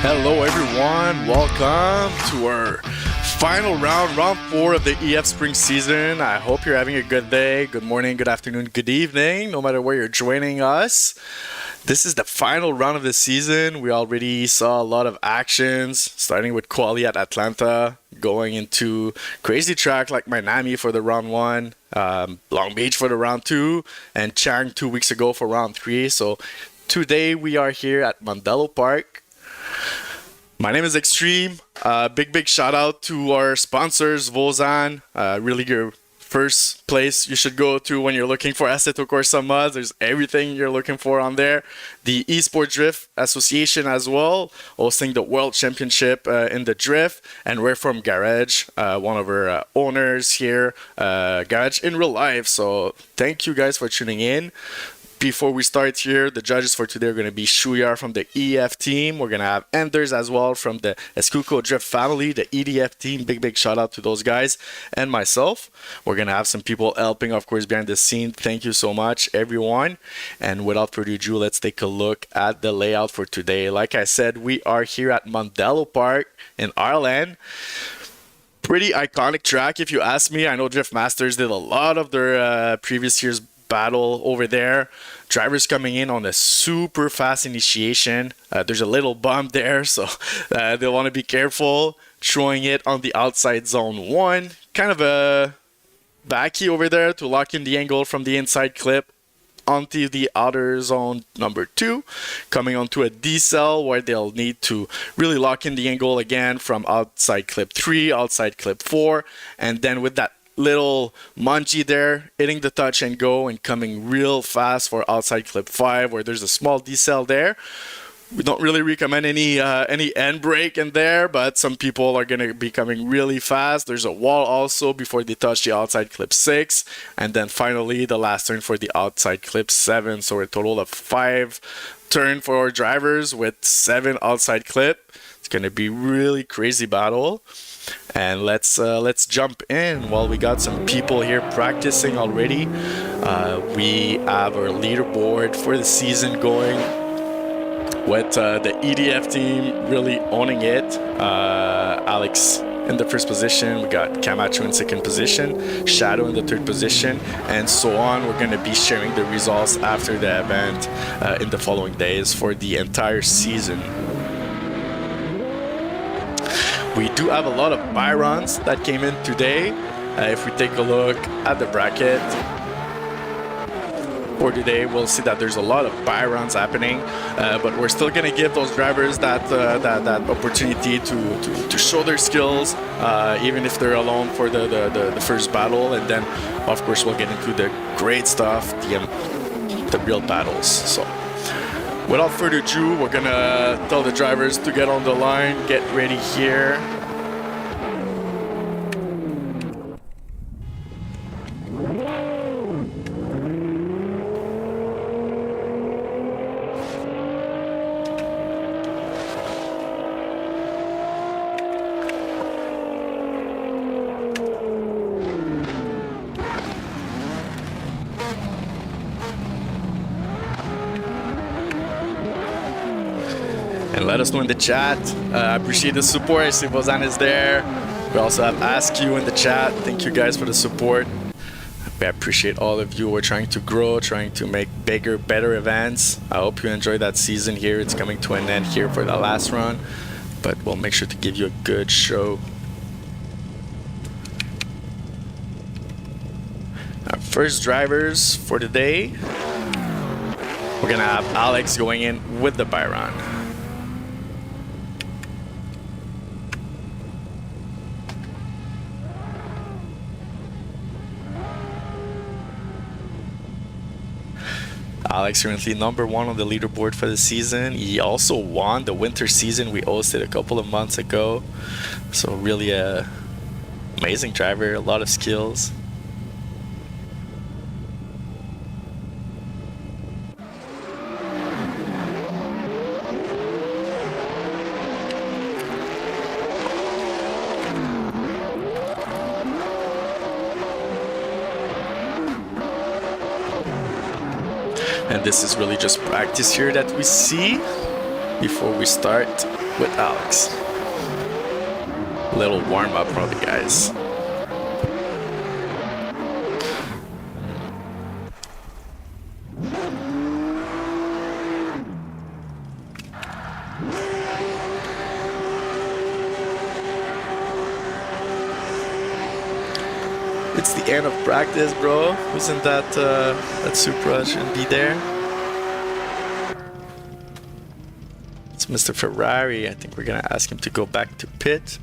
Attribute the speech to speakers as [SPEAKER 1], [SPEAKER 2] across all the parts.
[SPEAKER 1] Hello everyone, welcome to our final round 4 of the EF Spring season. I hope you're having a good day, good morning, good afternoon, good evening, no matter where you're joining us. This is the final round of the season. We already saw a lot of actions, starting with quali at Atlanta, going into crazy track like Miami for the round 1, Long Beach for the round 2, and Chang 2 weeks ago for round 3. So today we are here at Mondello Park. My name is Extreme. Big shout out to our sponsors, Vozan. Really your first place you should go to when you're looking for Assetto Corsa mods. There's everything you're looking for on there. The Esports Drift Association as well, hosting the World Championship in the Drift. And we're from Garage, one of our owners here, Garage in real life. So thank you guys for tuning in. Before we start here, the judges for today are going to be Shuya from the EF team. We're going to have Enders as well from the Escuco Drift family, the EDF team. Big shout out to those guys and myself. We're going to have some people helping, of course, behind the scene. Thank you so much, everyone. And without further ado, let's take a look at the layout for today. Like I said, we are here at Mondello Park in Ireland. Pretty iconic track, if you ask me. I know Drift Masters did a lot of their previous year's battle over there. Drivers coming in on a super fast initiation. There's a little bump there, so they'll want to be careful. Throwing it on the outside zone 1. Kind of a backy over there to lock in the angle from the inside clip onto the outer zone number 2. Coming onto a decel where they'll need to really lock in the angle again from outside clip 3, outside clip 4. And then with that little munchy there, hitting the touch and go and coming real fast for outside clip 5 where there's a small decel there. We don't really recommend any end brake in there, but some people are going to be coming really fast. There's a wall also before they touch the outside clip 6, and then finally the last turn for the outside clip 7. So a total of 5 turn for our drivers with 7 outside clip. It's going to be really crazy battle. And let's jump in while we got some people here practicing already. We have our leaderboard for the season going with the EDF team really owning it. Alex in the first position, we got Camacho in second position, Shadow in the third position, and so on. We're going to be sharing the results after the event in the following days for the entire season. We do have a lot of buy runs that came in today. If we take a look at the bracket for today, we'll see that there's a lot of buy runs happening, but we're still going to give those drivers that opportunity to show their skills, even if they're alone for the first battle. And then, of course, we'll get into the great stuff, the real battles. So without further ado, we're gonna tell the drivers to get on the line, get ready here. And let us know in the chat. I appreciate the support. I see Vozan is there. We also have Ask You in the chat. Thank you guys for the support. I appreciate all of you. We're trying to grow, trying to make bigger, better events. I hope you enjoyed that season here. It's coming to an end here for the last run, but we'll make sure to give you a good show. Our first drivers for the day, we're gonna have Alex going in with the Byron. Alex currently number 1 on the leaderboard for the season. He also won the winter season we hosted a couple of months ago. So really a amazing driver, a lot of skills. And this is really just practice here that we see before we start. with Alex. Little warm up for the guys. It's the end of practice, bro. Isn't that Supra shouldn't be there? It's Mr. Ferrari. I think we're gonna ask him to go back to pit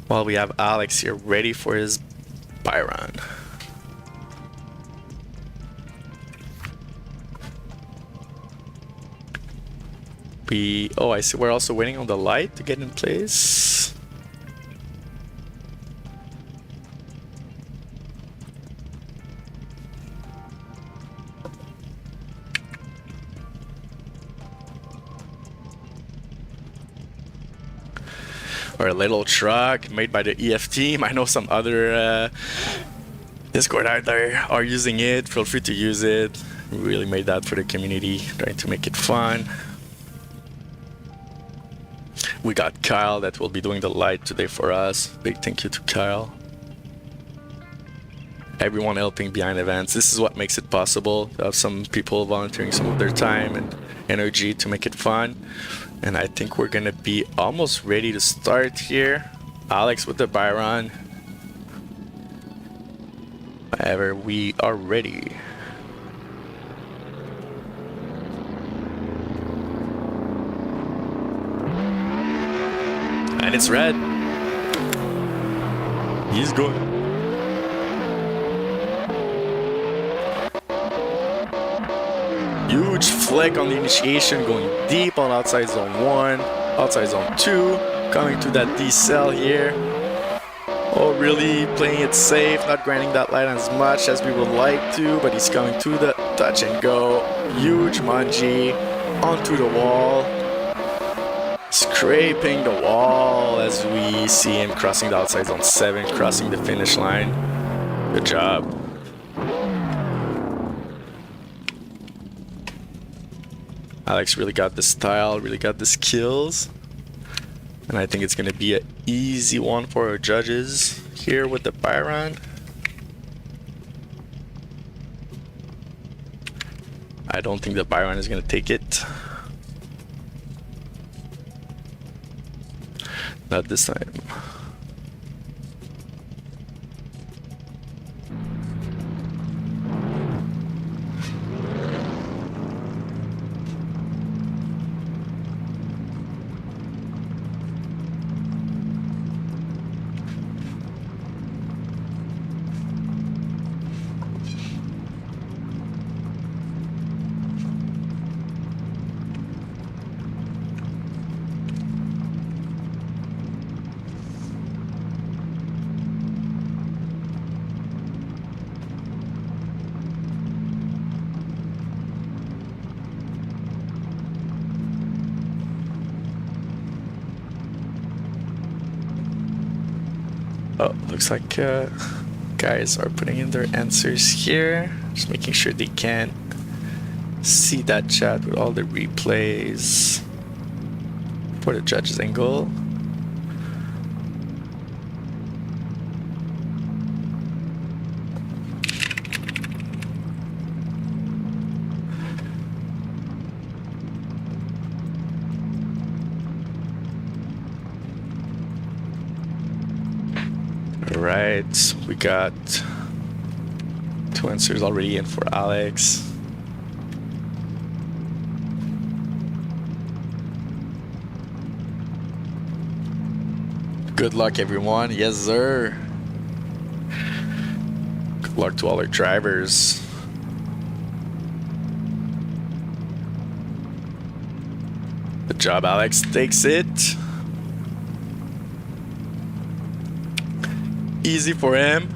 [SPEAKER 1] while we have Alex here ready for his Byron. Oh, I see. We're also waiting on the light to get in place. Our little truck made by the EF team. I know some other Discord out there are using it. Feel free to use it. We really made that for the community, trying to make it fun. We got Kyle that will be doing the light today for us. Big thank you to Kyle. Everyone helping behind events. This is what makes it possible to have some people volunteering some of their time and energy to make it fun. And I think we're gonna be almost ready to start here. Alex with the Byron. Whenever we are ready. And it's red. He's going. Huge flick on the initiation, going deep on outside zone 1, outside zone 2, coming to that decel here. Oh, really playing it safe, not grinding that light as much as we would like to, but he's coming to the touch and go. Huge Mungie onto the wall. Scraping the wall as we see him crossing the outside zone 7, crossing the finish line. Good job. Alex really got the style, really got the skills. And I think it's going to be an easy one for our judges here with the Byron. I don't think the Byron is going to take it. Not this time. Oh, looks like guys are putting in their answers here. Just making sure they can see that chat with all the replays for the judge's angle. Alright, we got 2 answers already in for Alex. Good luck, everyone. Yes, sir. Good luck to all our drivers. Good job, Alex. Takes it. Easy for him.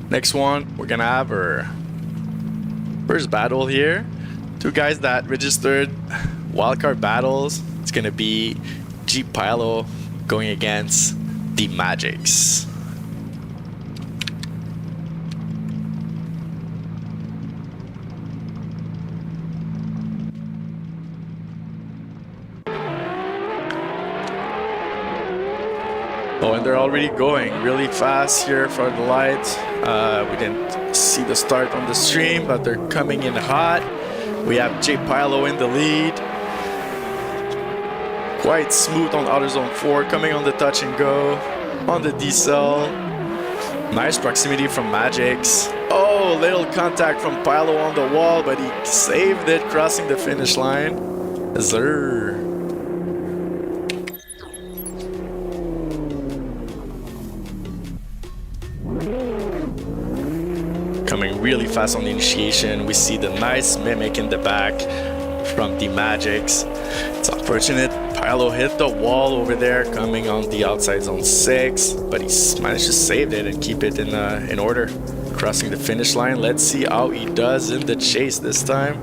[SPEAKER 1] Next one, we're gonna have our first battle here. 2 guys that registered wildcard battles. It's gonna be G Pilo going against the Magics. Oh, and they're already going really fast here for the light. We didn't see the start on the stream, but they're coming in hot. We have J Pilo in the lead. Quite smooth on outer zone 4, coming on the touch and go. On the decel. Nice proximity from Magix. Oh, little contact from Pilo on the wall, but he saved it, crossing the finish line. Zer. Coming really fast on the initiation. We see the nice mimic in the back from the Magix. It's unfortunate. Pilo hit the wall over there, coming on the outside zone 6, but he's managed to save it and keep it in order. Crossing the finish line. Let's see how he does in the chase this time.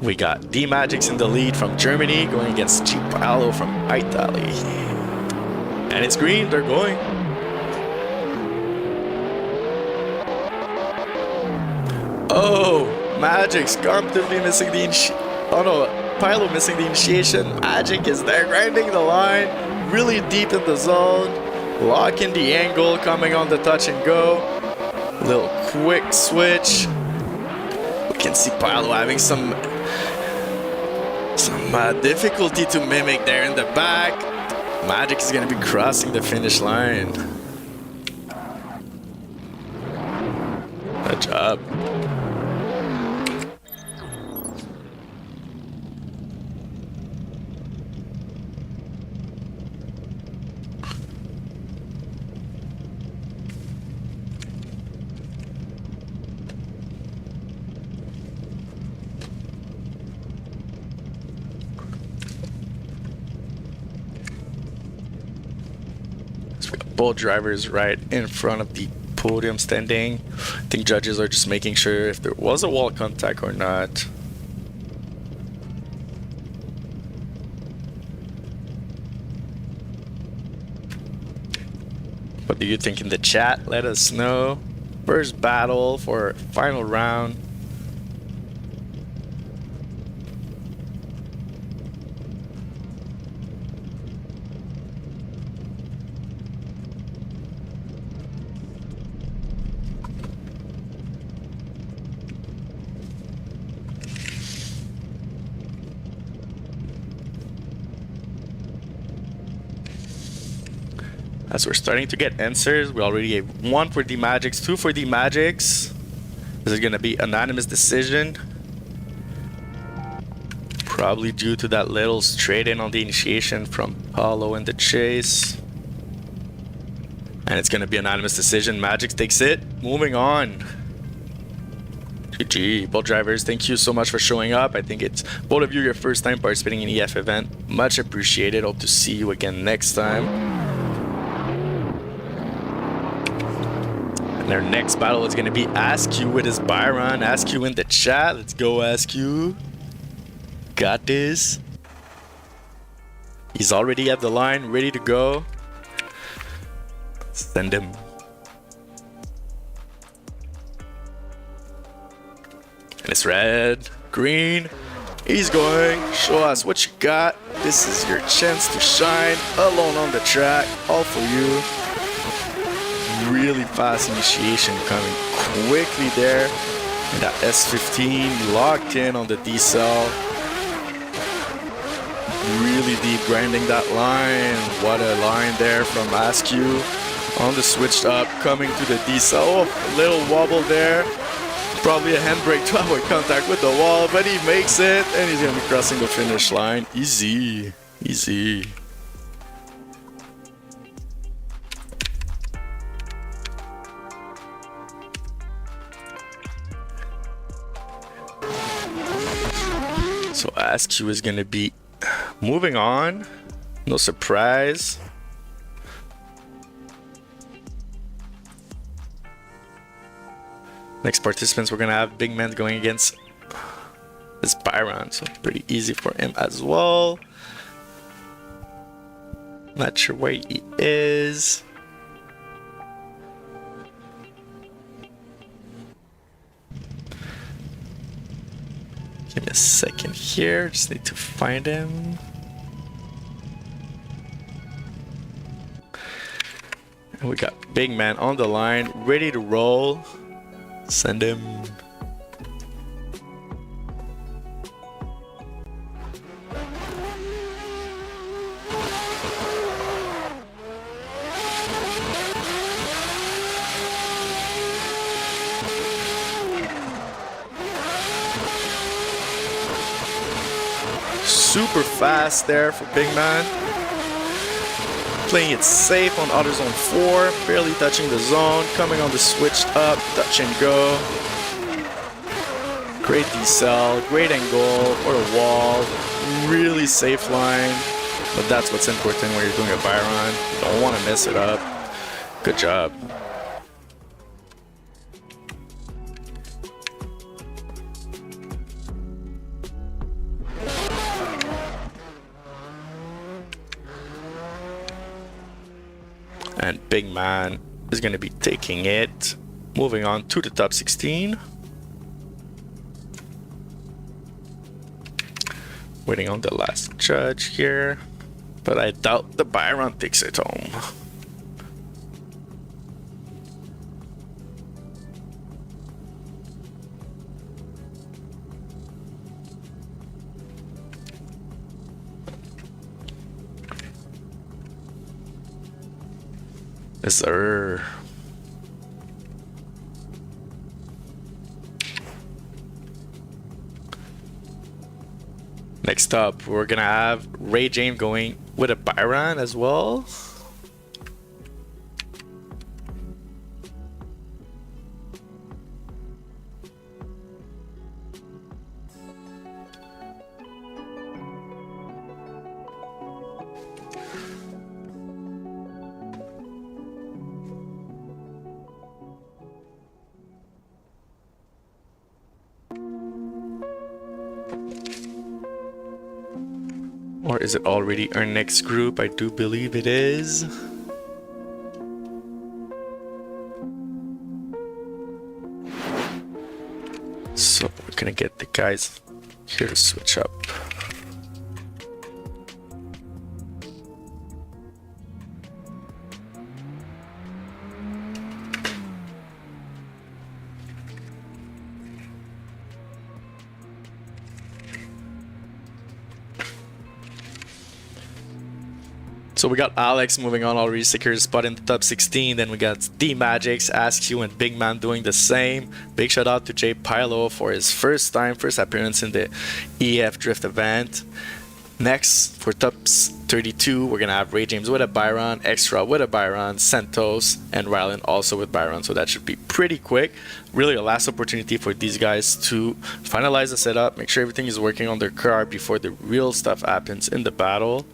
[SPEAKER 1] We got D Magix in the lead from Germany, going against G Pilo from Italy. And it's green, they're going. Oh, Magix completely missing the Pilo missing the initiation. Magic is there, grinding the line, really deep in the zone, locking the angle, coming on the touch and go. Little quick switch. We can see Pilo having some difficulty to mimic there in the back. Magix is going to be crossing the finish line. Good job. Both drivers right in front of the podium standing. I think judges are just making sure if there was a wall contact or not. What do you think in the chat? Let us know. First battle for final round. As we're starting to get answers, we already gave 1 for the Magix, 2 for the Magix. This is going to be unanimous decision. Probably due to that little straight in on the initiation from Paulo in the chase. And it's going to be unanimous decision. Magix takes it. Moving on. GG. Both drivers, thank you so much for showing up. I think it's both of you your first time participating in EF event. Much appreciated. Hope to see you again next time. Their next battle is going to be Ask You with his Byron. Ask You in the chat. Let's go, Ask You. Got this. He's already at the line, ready to go. Send him. And it's red, green. He's going. Show us what you got. This is your chance to shine. Alone on the track. All for you. Really fast initiation coming quickly there. And that S15 locked in on the decel. Really deep grinding that line. What a line there from Ask You. On the switched up, coming to the decel. Oh, a little wobble there. Probably a handbrake to avoid contact with the wall, but he makes it. And he's going to be crossing the finish line. Easy. Easy. So Ask You is going to be moving on. No surprise. Next participants, we're going to have Big Man going against this Byron. So pretty easy for him as well. Not sure where he is. Give me a second here. Just need to find him. And we got Big Man on the line, ready to roll. Send him. Super fast there for Big Man. Playing it safe on auto zone 4, barely touching the zone, coming on the switched up, touch and go. Great decel, great angle for the wall, really safe line. But that's what's important when you're doing a Byron. You don't want to mess it up. Good job. And Big Man is going to be taking it. Moving on to the top 16. Waiting on the last judge here. But I doubt the Byron takes it home. Yes, sir. Next up, we're gonna have Ray James going with a Byron as well. Or is it already our next group? I do believe it is. So we're gonna get the guys here to switch up. So we got Alex moving on, already secured a spot in the top 16. Then we got D-Magix, AskU, and Big Man doing the same. Big shout out to Jay Pilo for his first appearance in the EF Drift event. Next, for top 32, we're going to have Ray James with a Byron, Extra with a Byron, Santos, and Rylan also with Byron. So that should be pretty quick. Really a last opportunity for these guys to finalize the setup, make sure everything is working on their car before the real stuff happens in the battle.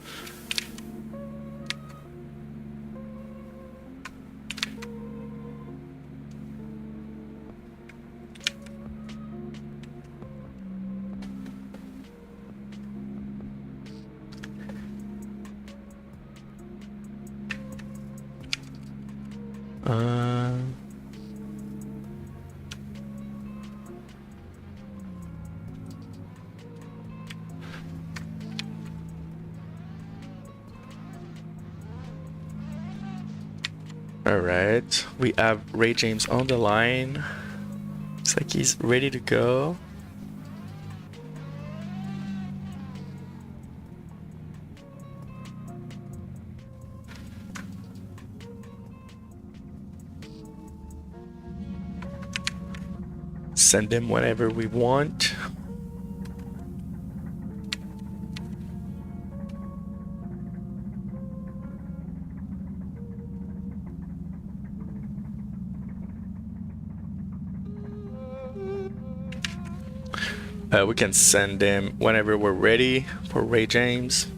[SPEAKER 1] All right, we have Ray James on the line. Looks like he's ready to go. Send him whenever we want. We can send him whenever we're ready for Ray James.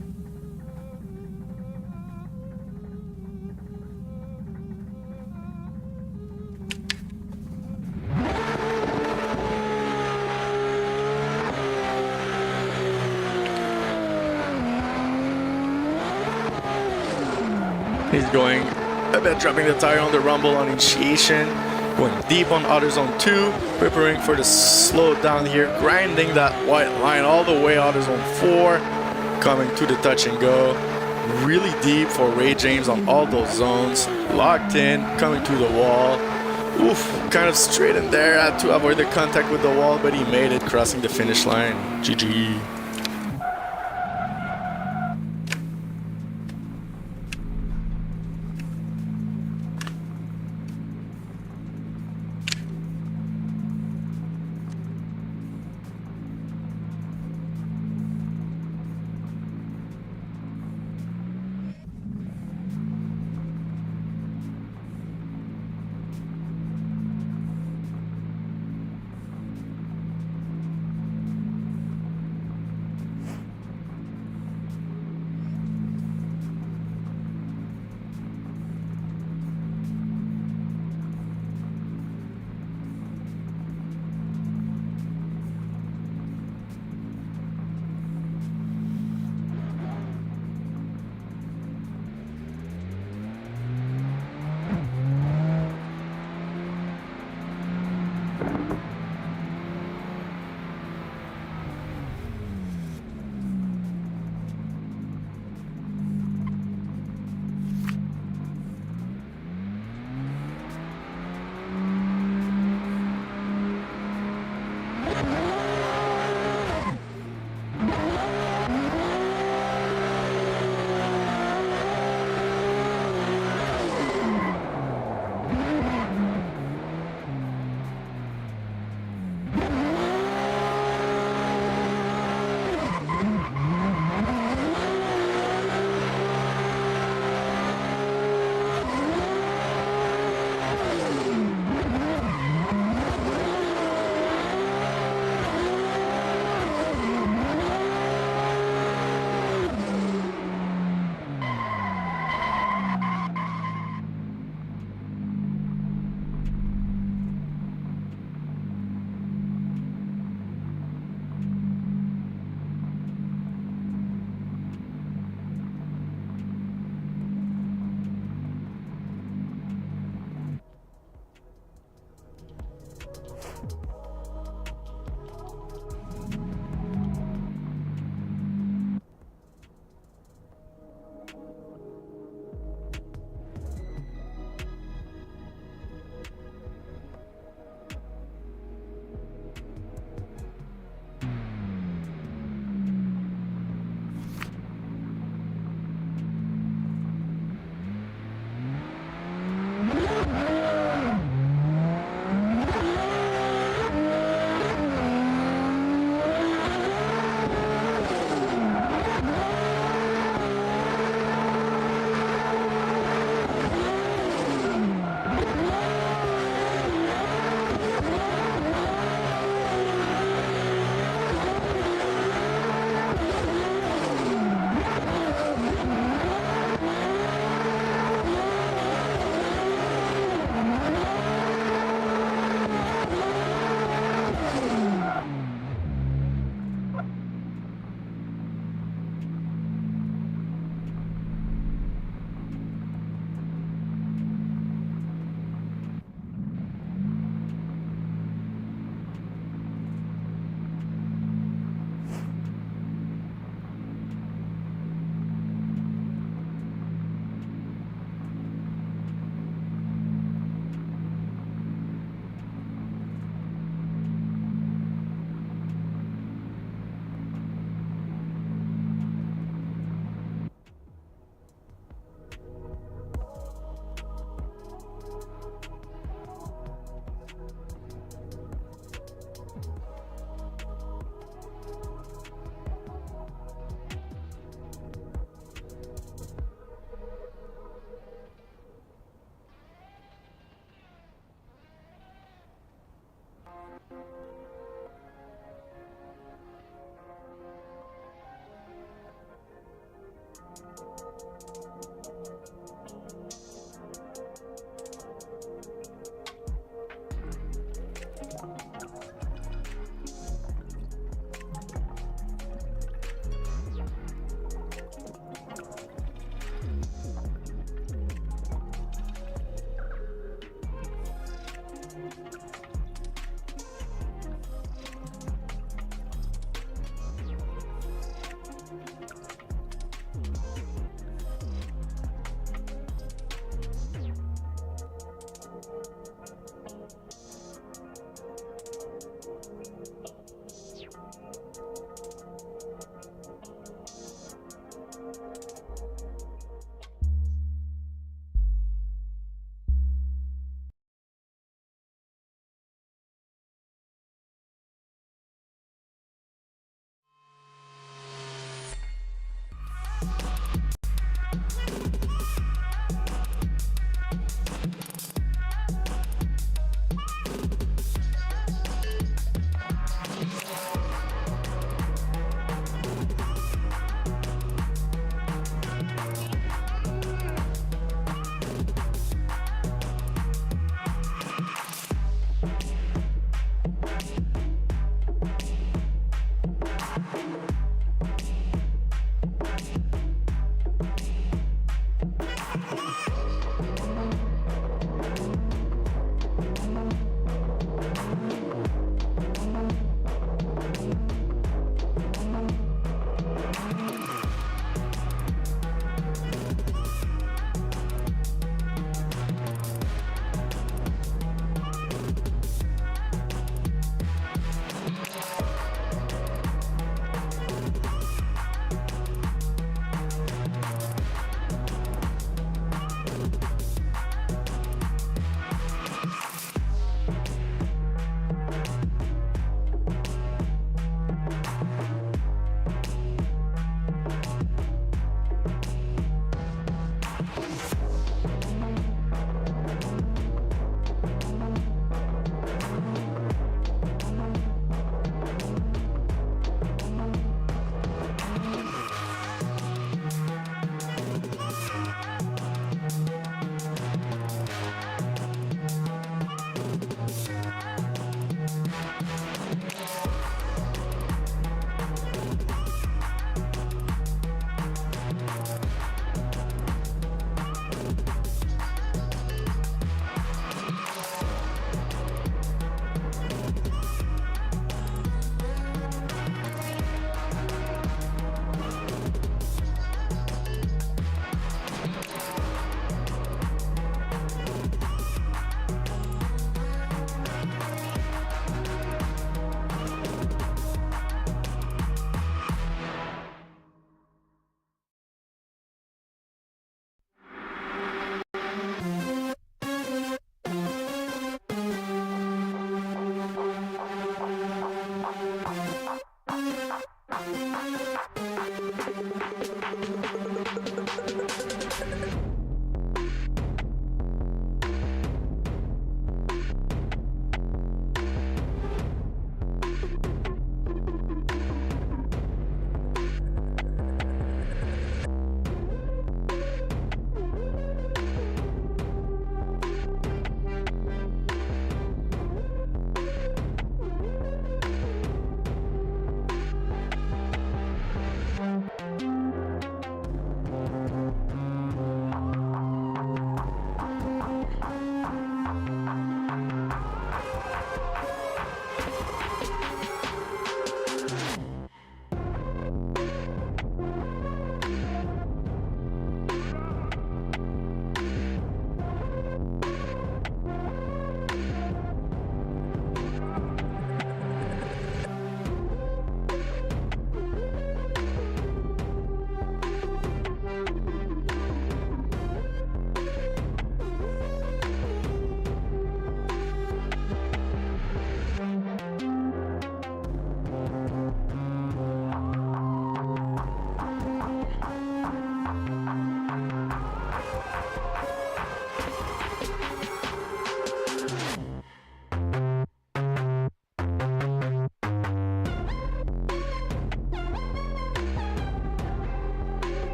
[SPEAKER 1] He's going a bit, dropping the tire on the rumble on initiation. Going deep on outer zone 2, preparing for the slow down here, grinding that white line all the way outer zone 4, coming to the touch and go. Really deep for Ray James on all those zones. Locked in, coming to the wall. Oof, kind of straight in there. Had to avoid the contact with the wall, but he made it, crossing the finish line. GG.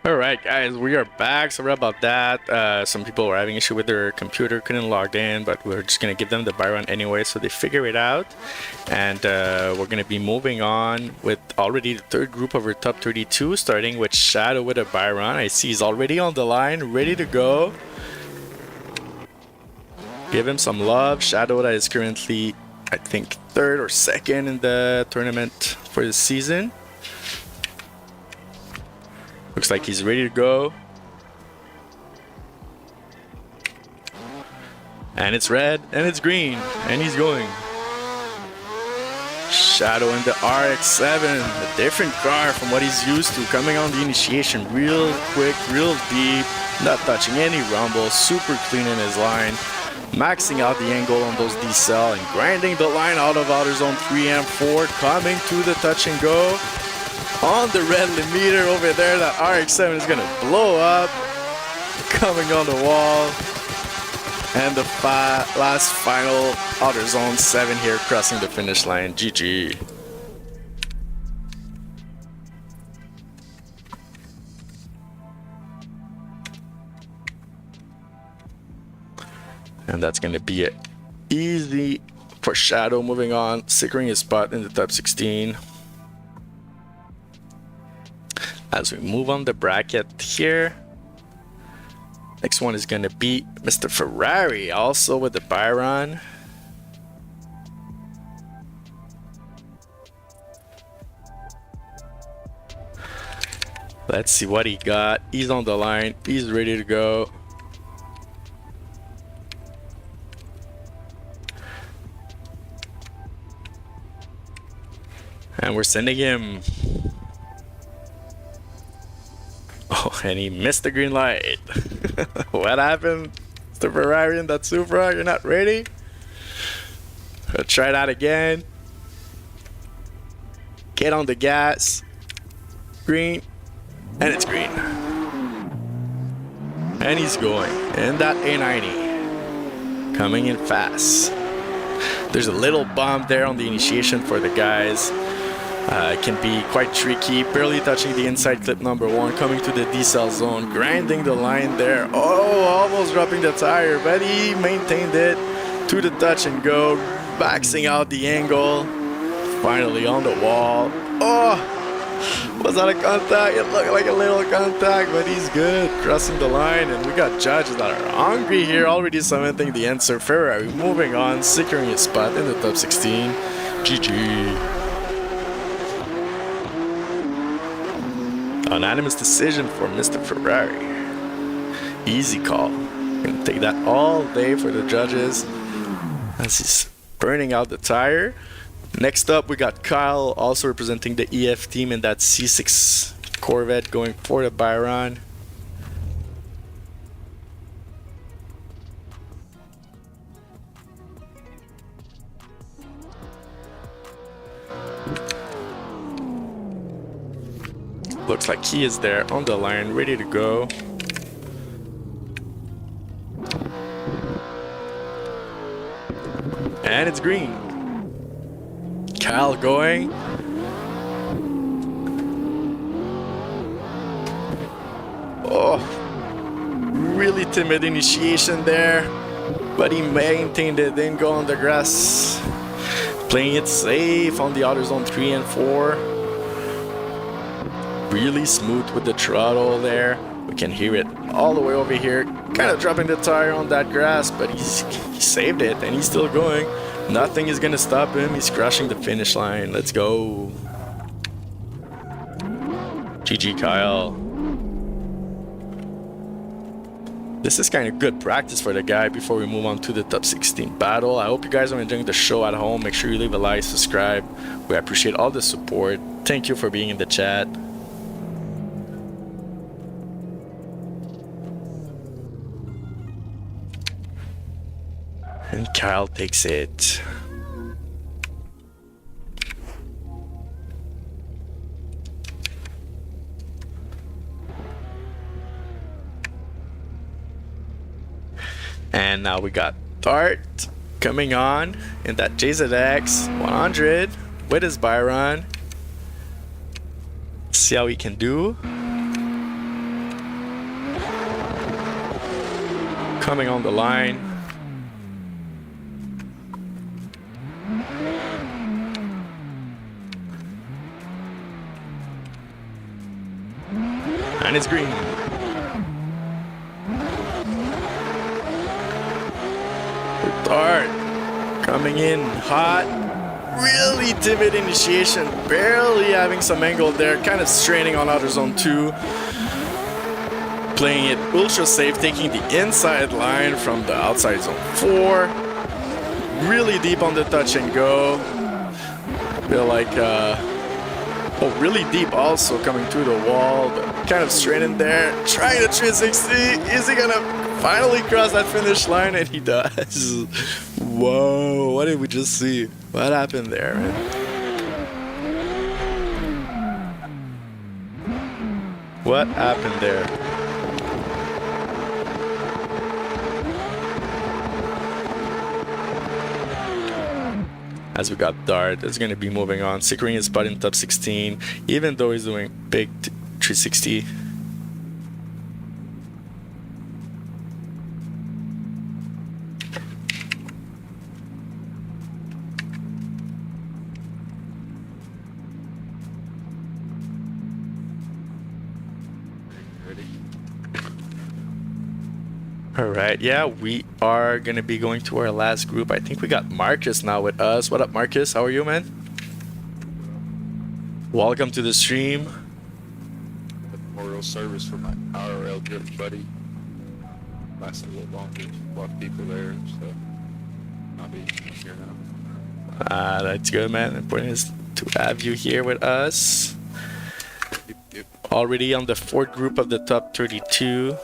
[SPEAKER 1] Alright guys, we are back. Sorry about that. Some people were having issue with their computer, couldn't log in, but we're just gonna give them the buy run anyway, so they figure it out. And we're gonna be moving on with already the third group of our top 32, starting with Shadow with a buy run. I see he's already on the line, ready to go. Give him some love. Shadow that is currently, I think, third or second in the tournament for the season. Looks like he's ready to go. And it's red, and it's green, and he's going. Shadow in the RX-7, a different car from what he's used to, coming on the initiation real quick, real deep, not touching any rumble, super clean in his line, maxing out the angle on those decel and grinding the line out of outer zone 3 and 4, coming to the touch and go. On the red limiter over there, that RX-7 is gonna blow up, coming on the wall, and the last final outer zone 7 here, crossing the finish line. GG. And that's gonna be it. Easy for Shadow, moving on, securing his spot in the top 16. As we move on the bracket here, next one is going to be Mr. Ferrari, also with the buy run. Let's see what he got. He's on the line. He's ready to go. And we're sending him. Oh, and he missed the green light. What happened? Mr. Ferrari in that Supra, you're not ready? I'll try that again. Get on the gas. Green. And it's green. And he's going. And that A90. Coming in fast. There's a little bump there on the initiation for the guys. It can be quite tricky, barely touching the inside clip number 1, coming to the decel zone, grinding the line there. Oh, almost dropping the tire, but he maintained it to the touch and go, maxing out the angle. Finally on the wall. Oh, was that a contact? It looked like a little contact, but he's good, crossing the line. And we got judges that are hungry here, already cementing the answer. Ferrari moving on, securing his spot in the top 16. GG. Unanimous decision for Mr. Ferrari. Easy call. Gonna take that all day for the judges as he's burning out the tire. Next up, we got Kyle, also representing the EF team in that C6 Corvette, going for the buy run. Looks like he is there on the line, ready to go. And it's green. Kyle going. Oh, really timid initiation there, but he maintained it, didn't go on the grass. Playing it safe on the outer zone 3 and 4. Really smooth with the throttle there. We can hear it all the way over here. Kind of dropping the tire on that grass, but he saved it and he's still going. Nothing is gonna stop him. He's crushing the finish line. Let's go. GG, Kyle. This is kind of good practice for the guy before we move on to the top 16 battle. I hope you guys are enjoying the show at home. Make sure you leave a like, subscribe. We appreciate all the support. Thank you for being in the chat. And Kyle takes it. And now we got Dart coming on in that JZX 100 with his Byron. See how he can do. Coming on the line. And it's green. Dart coming in hot. Really timid initiation. Barely having some angle there. Kind of straining on outer zone 2. Playing it ultra safe. Taking the inside line from the outside zone 4. Really deep on the touch and go. Feel like oh, really deep also coming through the wall, but kind of straight in there. Trying the 360. Is he gonna finally cross that finish line? And he does. Whoa, what did we just see? What happened there, man? What happened there? As we got Dart, is going to be moving on, securing his spot in top 16, even though he's doing big 360. Alright, yeah, we are going to be going to our last group. I think we got Marcus now with us. What up, Marcus? How are you, man? Welcome to the stream.
[SPEAKER 2] Memorial service for my RL drift buddy. Lasted a little longer. A lot of people there, so I'll be here now.
[SPEAKER 1] That's good, man. Important is to have you here with us.
[SPEAKER 2] Yep.
[SPEAKER 1] Already on the 4th group of the top 32.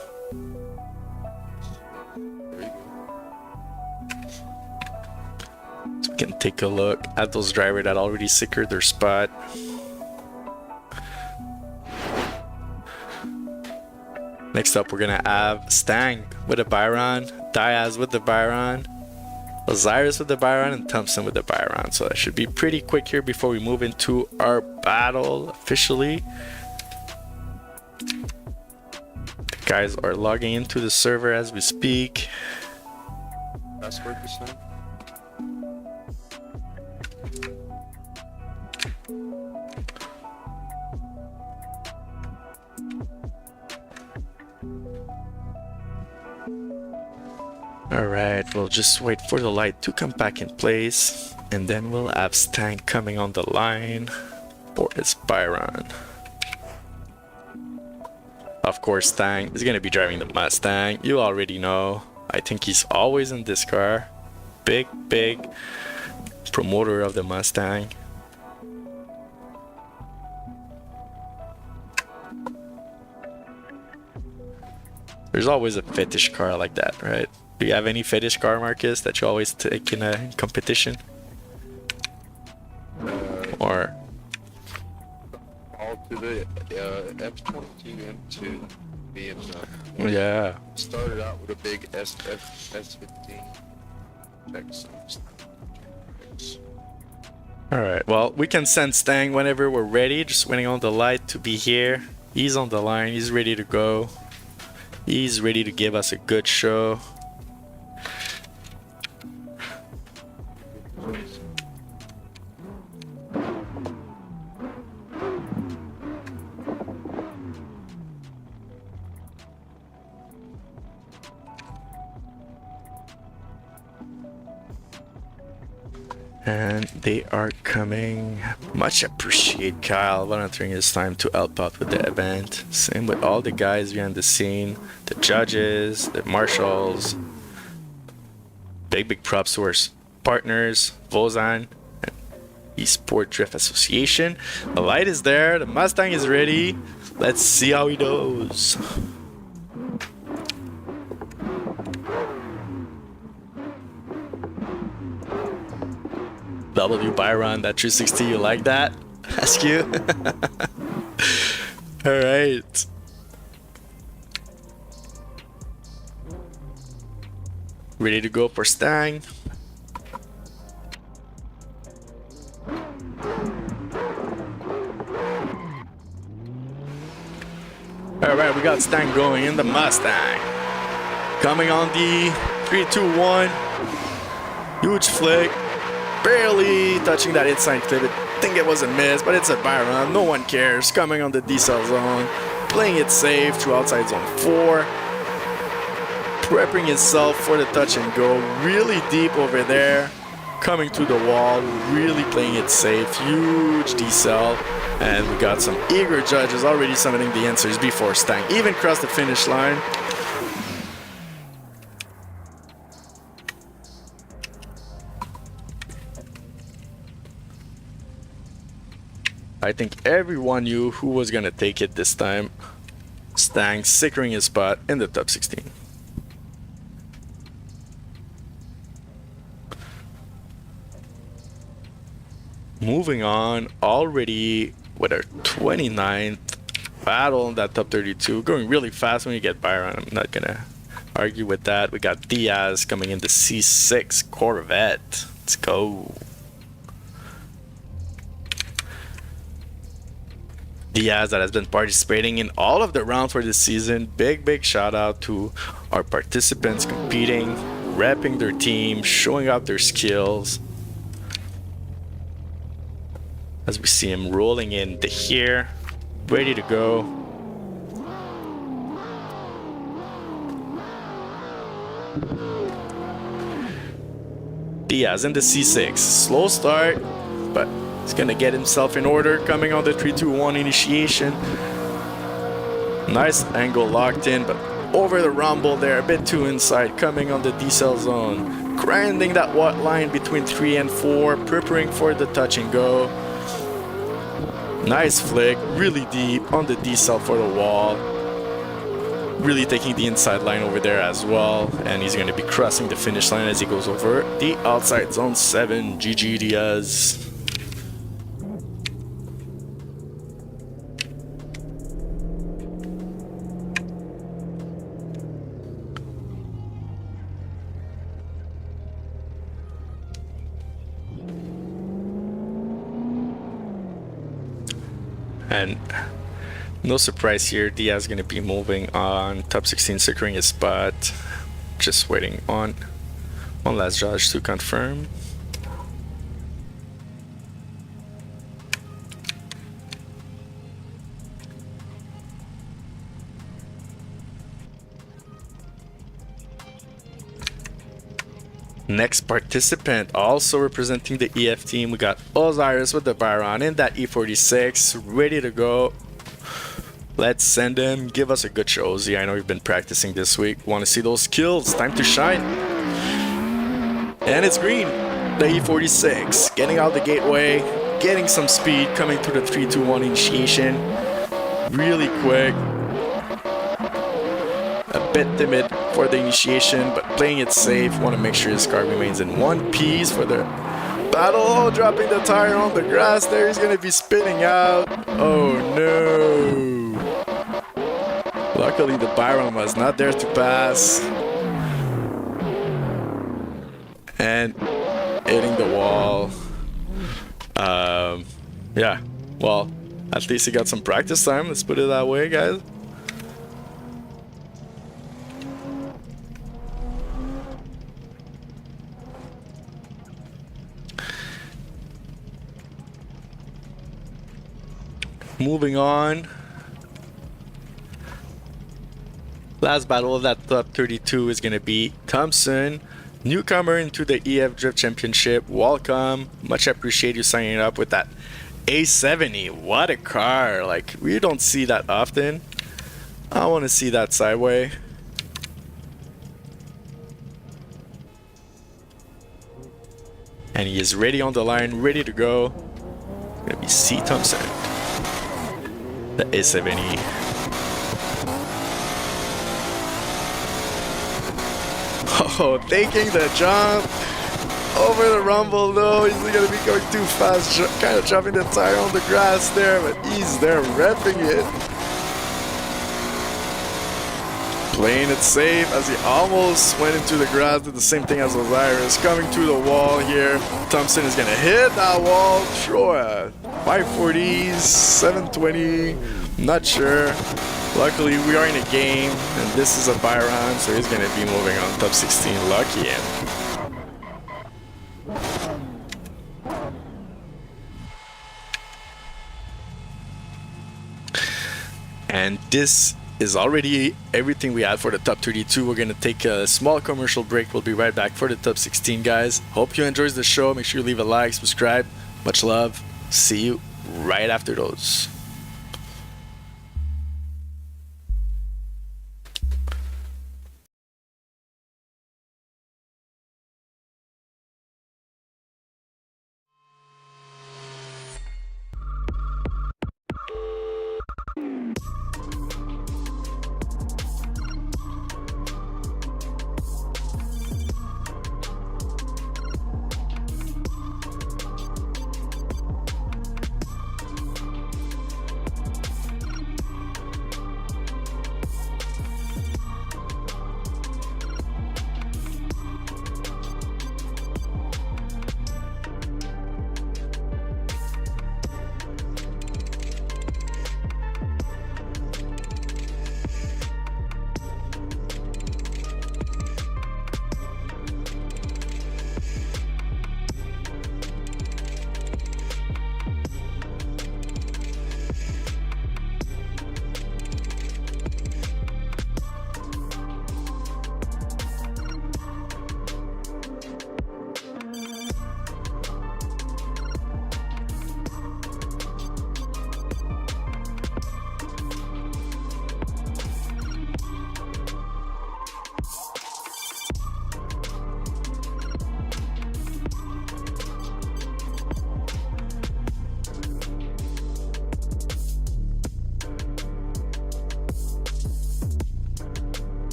[SPEAKER 1] Can take a look at those drivers that already secured their spot. Next up, we're gonna have Stang with a Byron, Diaz with the Byron, Osiris with the Byron, and Thompson with the Byron. So that should be pretty quick here before we move into our battle officially. The guys are logging into the server as we speak.
[SPEAKER 2] Password this time?
[SPEAKER 1] Alright, we'll just wait for the light to come back in place, and then we'll have Stang coming on the line for his Byron. Of course, Stang is going to be driving the Mustang. You already know. I think he's always in this car. Big promoter of the Mustang. There's always a fetish car like that, right? Do you have any fetish car, Marcus, that you always take in a competition? Or
[SPEAKER 2] All to the F22 M2 being
[SPEAKER 1] yeah.
[SPEAKER 2] started out with a big S15.
[SPEAKER 1] Alright, well, we can send Stang whenever we're ready. Just waiting on the light to be here. He's on the line. He's ready to go. He's ready to give us a good show. And they are coming. Much appreciate Kyle volunteering his time to help out with the event. Same with all the guys behind the scene, the judges, the marshals. Big props to our partners, Vozan and Esport Drift Association. The light is there, the Mustang is ready. Let's see how he goes. W Byron, that 360, you like that? Ask you. Alright. Ready to go for Stang. Alright, we got Stang going in the Mustang. Coming on the 3-2-1. Huge flick. Barely touching that inside clip. I think it was a miss, but it's a Byron. No one cares. Coming on the decel zone. Playing it safe through outside zone 4. Prepping himself for the touch and go. Really deep over there. Coming to the wall. Really playing it safe. Huge decel. And we got some eager judges already summoning the answers before Stang even crossed the finish line. I think everyone knew who was gonna take it this time. Stang securing his spot in the top 16. Moving on, already with our 29th battle in that top 32. Going really fast when you get Byron. I'm not gonna argue with that. We got Diaz coming in the C6 Corvette. Let's go. Diaz that has been participating in all of the rounds for this season. Big shout out to our participants competing, repping their team, showing out their skills. As we see him rolling in the here, ready to go. Diaz in the C6, slow start, but he's gonna get himself in order, coming on the 3-2-1 initiation. Nice angle locked in, but over the rumble there, a bit too inside, coming on the decel zone. Grinding that white line between 3 and 4, preparing for the touch and go. Nice flick, really deep on the decel for the wall. Really taking the inside line over there as well. And he's gonna be crossing the finish line as he goes over the outside zone 7. GG Diaz. And no surprise here, Diaz is going to be moving on top 16, securing his spot. Just waiting on one last judge to confirm. Next participant, also representing the EF team, we got Osiris with the Byron in that E46, ready to go. Let's send him. Give us a good show, Ozzy. I know you've been practicing this week. Want to see those kills? Time to shine. And it's green. The E46 getting out the gateway, getting some speed, coming through the 3-2-1 initiation. Really quick. A bit timid for the initiation, but playing it safe. Want to make sure his car remains in one piece for the battle. Oh, dropping the tire on the grass there. He's going to be spinning out. Oh no. Luckily the Byron was not there to pass. And hitting the wall. Yeah, well, at least he got some practice time. Let's put it that way, guys. Moving on. Last battle of that top 32 is going to be Thompson newcomer into the EF Drift Championship, welcome. Much appreciate you signing up with that A70. What a car. Like, we don't see that often. I want to see that sideway. And he is ready on the line, ready to go. Gonna be C. Thompson. The A70. Oh, taking the jump over the rumble though. He's gonna be going too fast, kind of dropping the tire on the grass there, but he's there repping it. Playing it safe as he almost went into the grass, did the same thing as Osiris. Coming to the wall here. Thompson is gonna hit that wall. Sure. 540s, 720, not sure. Luckily, we are in a game, and this is a Byron, so he's going to be moving on top 16. Lucky him. And this is already everything we had for the top 32. We're going to take a small commercial break. We'll be right back for the top 16, guys. Hope you enjoyed the show. Make sure you leave a like, subscribe. Much love. See you right after those.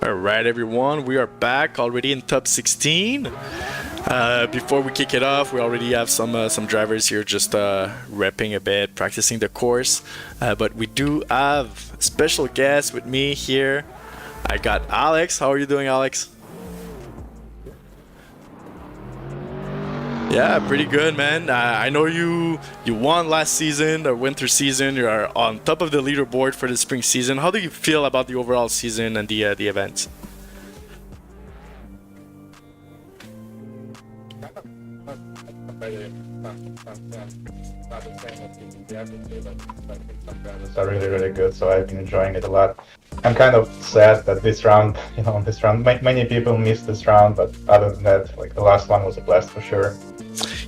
[SPEAKER 1] All right, everyone, we are back already in top 16. Before we kick it off, we already have some drivers here just repping a bit, practicing the course. But we do have a special guest with me here. I got Alex. How are you doing, Alex? Yeah, pretty good, man. I know you won last season, the winter season. You are on top of the leaderboard for the spring season. How do you feel about the overall season and the events?
[SPEAKER 3] It's really, really good. So I've been enjoying it a lot. I'm kind of sad that this round, many people missed this round, but other than that, like the last one was a blast for sure.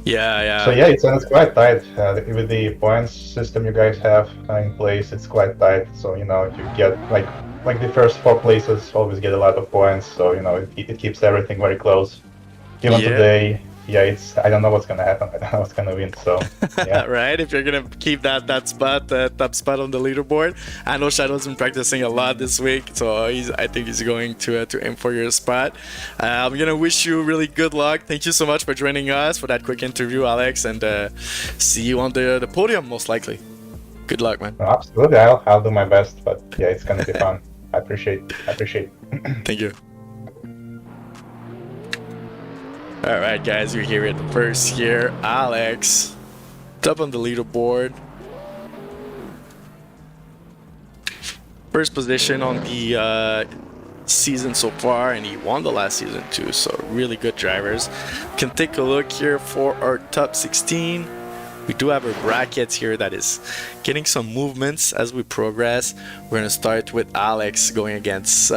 [SPEAKER 1] Yeah.
[SPEAKER 3] So yeah, it's quite tight with the points system you guys have in place. It's quite tight. So you get like the first 4 places always get a lot of points. So it keeps everything very close. Even today, I don't know what's gonna happen. I don't know what's gonna win. So yeah.
[SPEAKER 1] Right, if you're gonna keep that spot, top spot on the leaderboard. I know Shadow's been practicing a lot this week, so I think he's going to aim for your spot. I'm gonna wish you really good luck. Thank you so much for joining us for that quick interview, Alex, and see you on the podium most likely. Good luck, man.
[SPEAKER 3] Absolutely, I'll do my best. But yeah, it's gonna be fun. I appreciate.
[SPEAKER 1] Thank you. All right, guys, you're here at first here. Alex, top on the leaderboard. First position on the season so far, and he won the last season too, so really good drivers. Can take a look here for our top 16. We do have our brackets here that is getting some movements as we progress. We're gonna start with Alex going against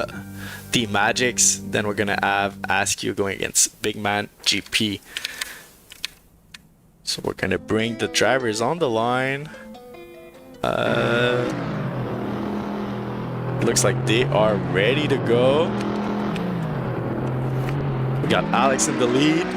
[SPEAKER 1] the Magics, then we're gonna have Askew going against Big Man GP. So we're gonna bring the drivers on the line. Looks like they are ready to go. We got Alex in the lead.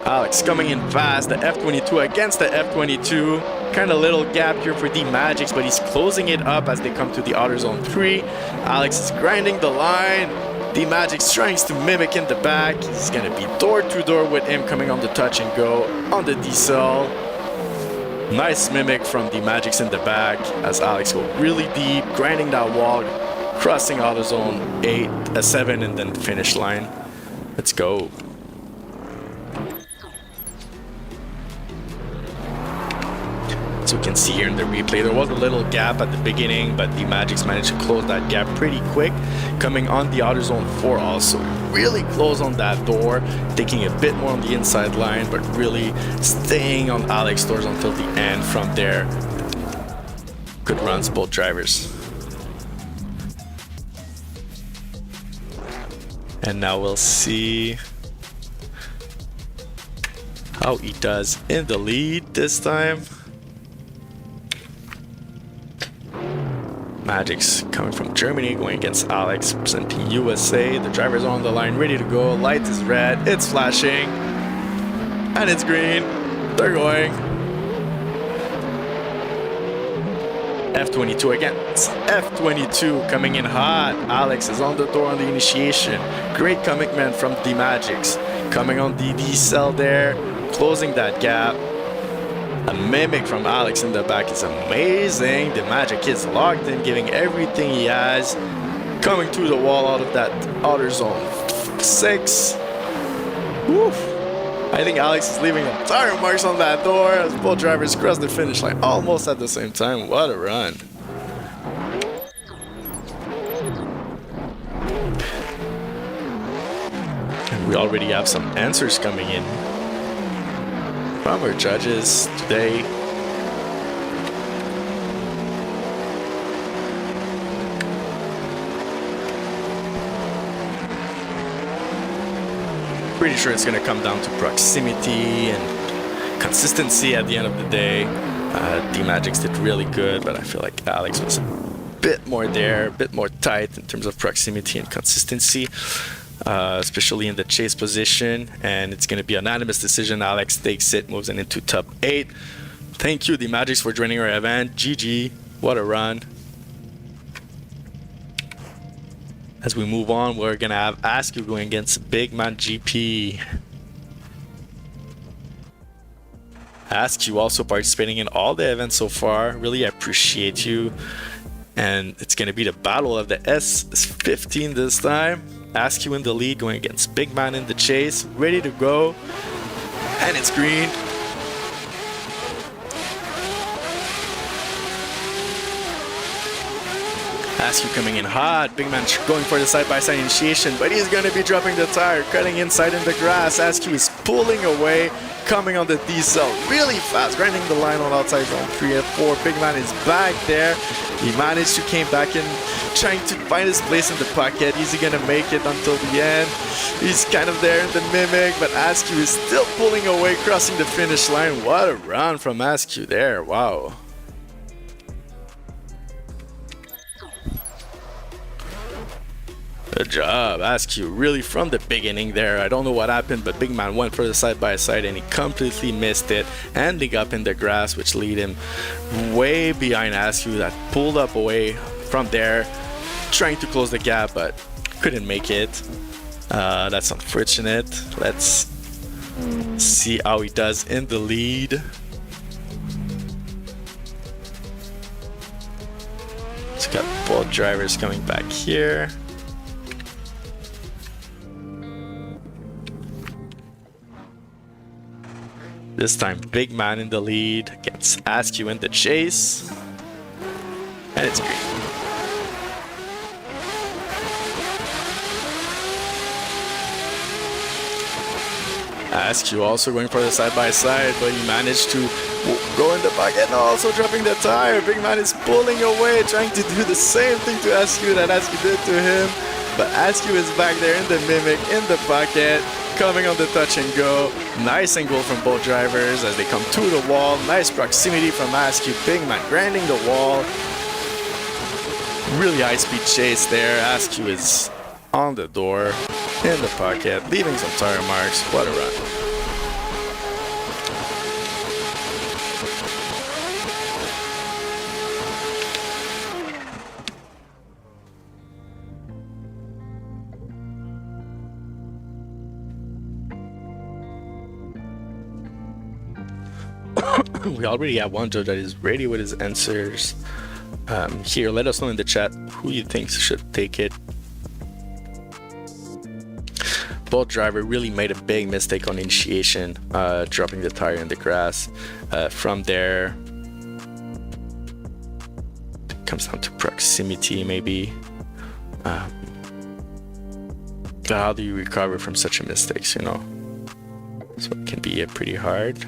[SPEAKER 1] Alex coming in fast, the F22 against the F22. Kind of little gap here for the Magics, but he's closing it up as they come to the outer zone 3. Alex is grinding the line. The Magics trying to mimic in the back. He's going to be door to door with him coming on the touch and go on the decel. Nice mimic from the Magics in the back as Alex go really deep, grinding that wall, crossing outer zone 7 and then the finish line. Let's go. So we can see here in the replay, there was a little gap at the beginning, but the Magics managed to close that gap pretty quick. Coming on the outer zone 4 also, really close on that door, taking a bit more on the inside line, but really staying on Alex doors until the end from there. Good runs, both drivers. And now we'll see how he does in the lead this time. Magics coming from Germany, going against Alex, representing USA. The drivers are on the line, ready to go. Light is red, it's flashing, and it's green. They're going. F22 against F22, coming in hot. Alex is on the door on the initiation. Great commitment from the Magics. Coming on the decel there, closing that gap. A mimic from Alex in the back is amazing. The Magic is locked in, giving everything he has. Coming through the wall out of that outer zone 6. Woof. I think Alex is leaving tire marks on that door as both drivers cross the finish line almost at the same time. What a run. And we already have some answers coming in from our judges today. Pretty sure it's going to come down to proximity and consistency at the end of the day. The Magics did really good, but I feel like Alex was a bit more there, a bit more tight in terms of proximity and consistency. especially in the chase position, and it's going to be an unanimous decision. Alex takes it, moves it into top 8. Thank you, the Magics, for joining our event. GG, what a run. As we move on, we're going to have Askew going against Big Man GP. Askew also participating in all the events so far. Really appreciate you. And it's going to be the battle of the S15 this time. Askew in the lead, going against Big Man in the chase. Ready to go. And it's green. Askew coming in hot. Big Man going for the side-by-side initiation, but he's going to be dropping the tire, cutting inside in the grass. Askew is pulling away, coming on the D-cell really fast, grinding the line on outside zone 3 and 4. Big Man is back there. He managed to came back in, trying to find his place in the pocket. Is he going to make it until the end? He's kind of there in the mimic, but Askew is still pulling away, crossing the finish line. What a run from Askew there. Wow. Good job, Askew. Really from the beginning there. I don't know what happened, but Big Man went for the side-by-side and he completely missed it, ending up in the grass, which lead him way behind Askew that pulled up away from there, trying to close the gap, but couldn't make it. That's unfortunate. Let's see how he does in the lead. So got both drivers coming back here. This time, Big Man in the lead against Askew in the chase. And it's green. Askew also going for the side-by-side, but he managed to go in the pocket and also dropping the tire. Big Man is pulling away, trying to do the same thing to Askew that Askew did to him. But Askew is back there in the mimic, in the pocket, coming on the touch and go. Nice angle from both drivers as they come to the wall. Nice proximity from Askew. Big Man grinding the wall. Really high speed chase there. Askew is on the door, in the pocket, leaving some tire marks. What a run. We already have one judge that is ready with his answers. Here, let us know in the chat who you think should take it. Both driver really made a big mistake on initiation, dropping the tire in the grass. From there, it comes down to proximity maybe. How do you recover from such a mistakes, you know? So it can be pretty hard.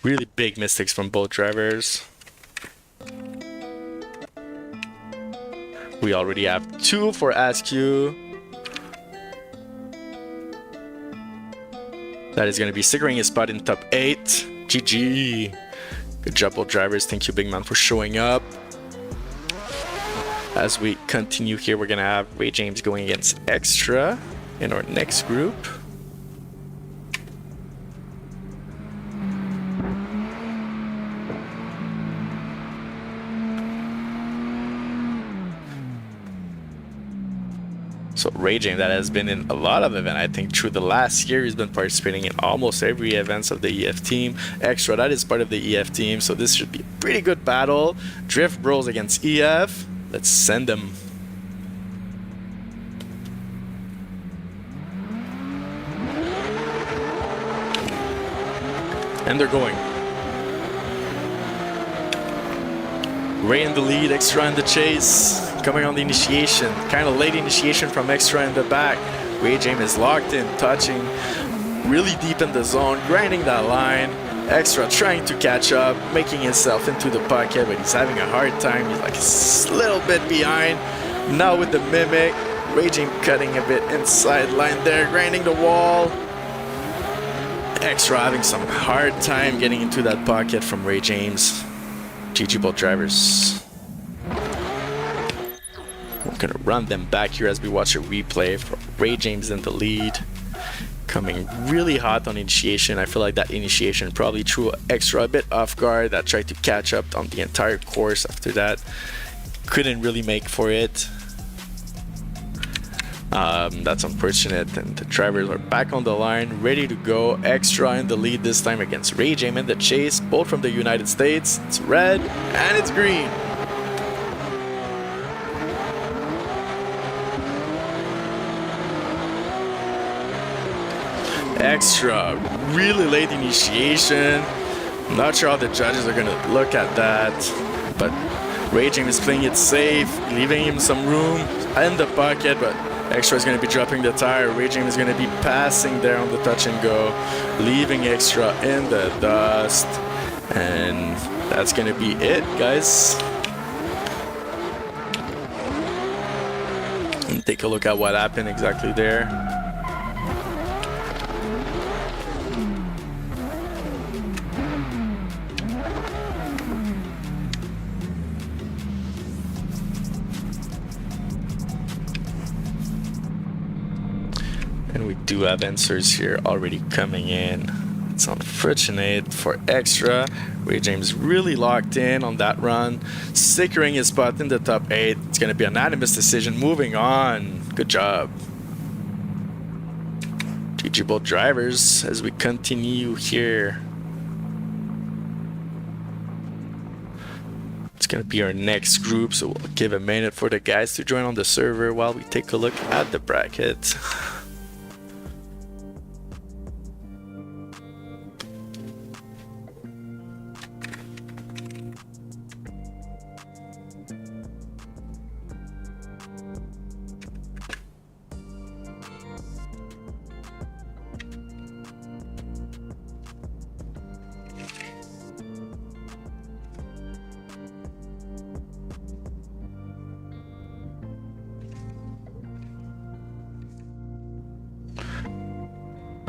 [SPEAKER 1] Really big mistakes from both drivers. We already have 2 for Askew. That is going to be securing his spot in top 8. GG. Good job, both drivers. Thank you, Big Man, for showing up. As we continue here, we're going to have Ray James going against Extra in our next group. So Ray James, that has been in a lot of events. I think through the last year, he's been participating in almost every events of the EF team. Extra, that is part of the EF team, so this should be a pretty good battle. Drift Bros against EF. Let's send them. And they're going. Ray in the lead, Extra in the chase. Coming on the initiation, kind of late initiation from Extra in the back. Ray James is locked in, touching really deep in the zone, grinding that line. Extra trying to catch up, making himself into the pocket, but he's having a hard time. He's like a little bit behind. Now with the Mimic, Ray James cutting a bit inside line there, grinding the wall. Extra having some hard time getting into that pocket from Ray James. GG both drivers. We're gonna run them back here as we watch a replay for Ray James in the lead. Coming really hot on initiation. I feel like that initiation probably threw Extra a bit off guard. That tried to catch up on the entire course after that. Couldn't really make for it. That's unfortunate, and the drivers are back on the line, ready to go. Extra in the lead this time against Ray James in the chase, both from the United States. It's red and it's green. Extra, really late initiation. Not sure how the judges are gonna look at that, but Ray James is playing it safe, leaving him some room in the pocket, but Extra is going to be dropping the tire. Ray James is going to be passing there on the touch and go, leaving Extra in the dust. And that's going to be it, guys. And take a look at what happened exactly there. And we do have answers here already coming in. It's unfortunate for Extra. Ray James really locked in on that run, securing his spot in the top 8. It's going to be an unanimous decision. Moving on. Good job. GG both drivers as we continue here. It's going to be our next group, so we'll give a minute for the guys to join on the server while we take a look at the bracket.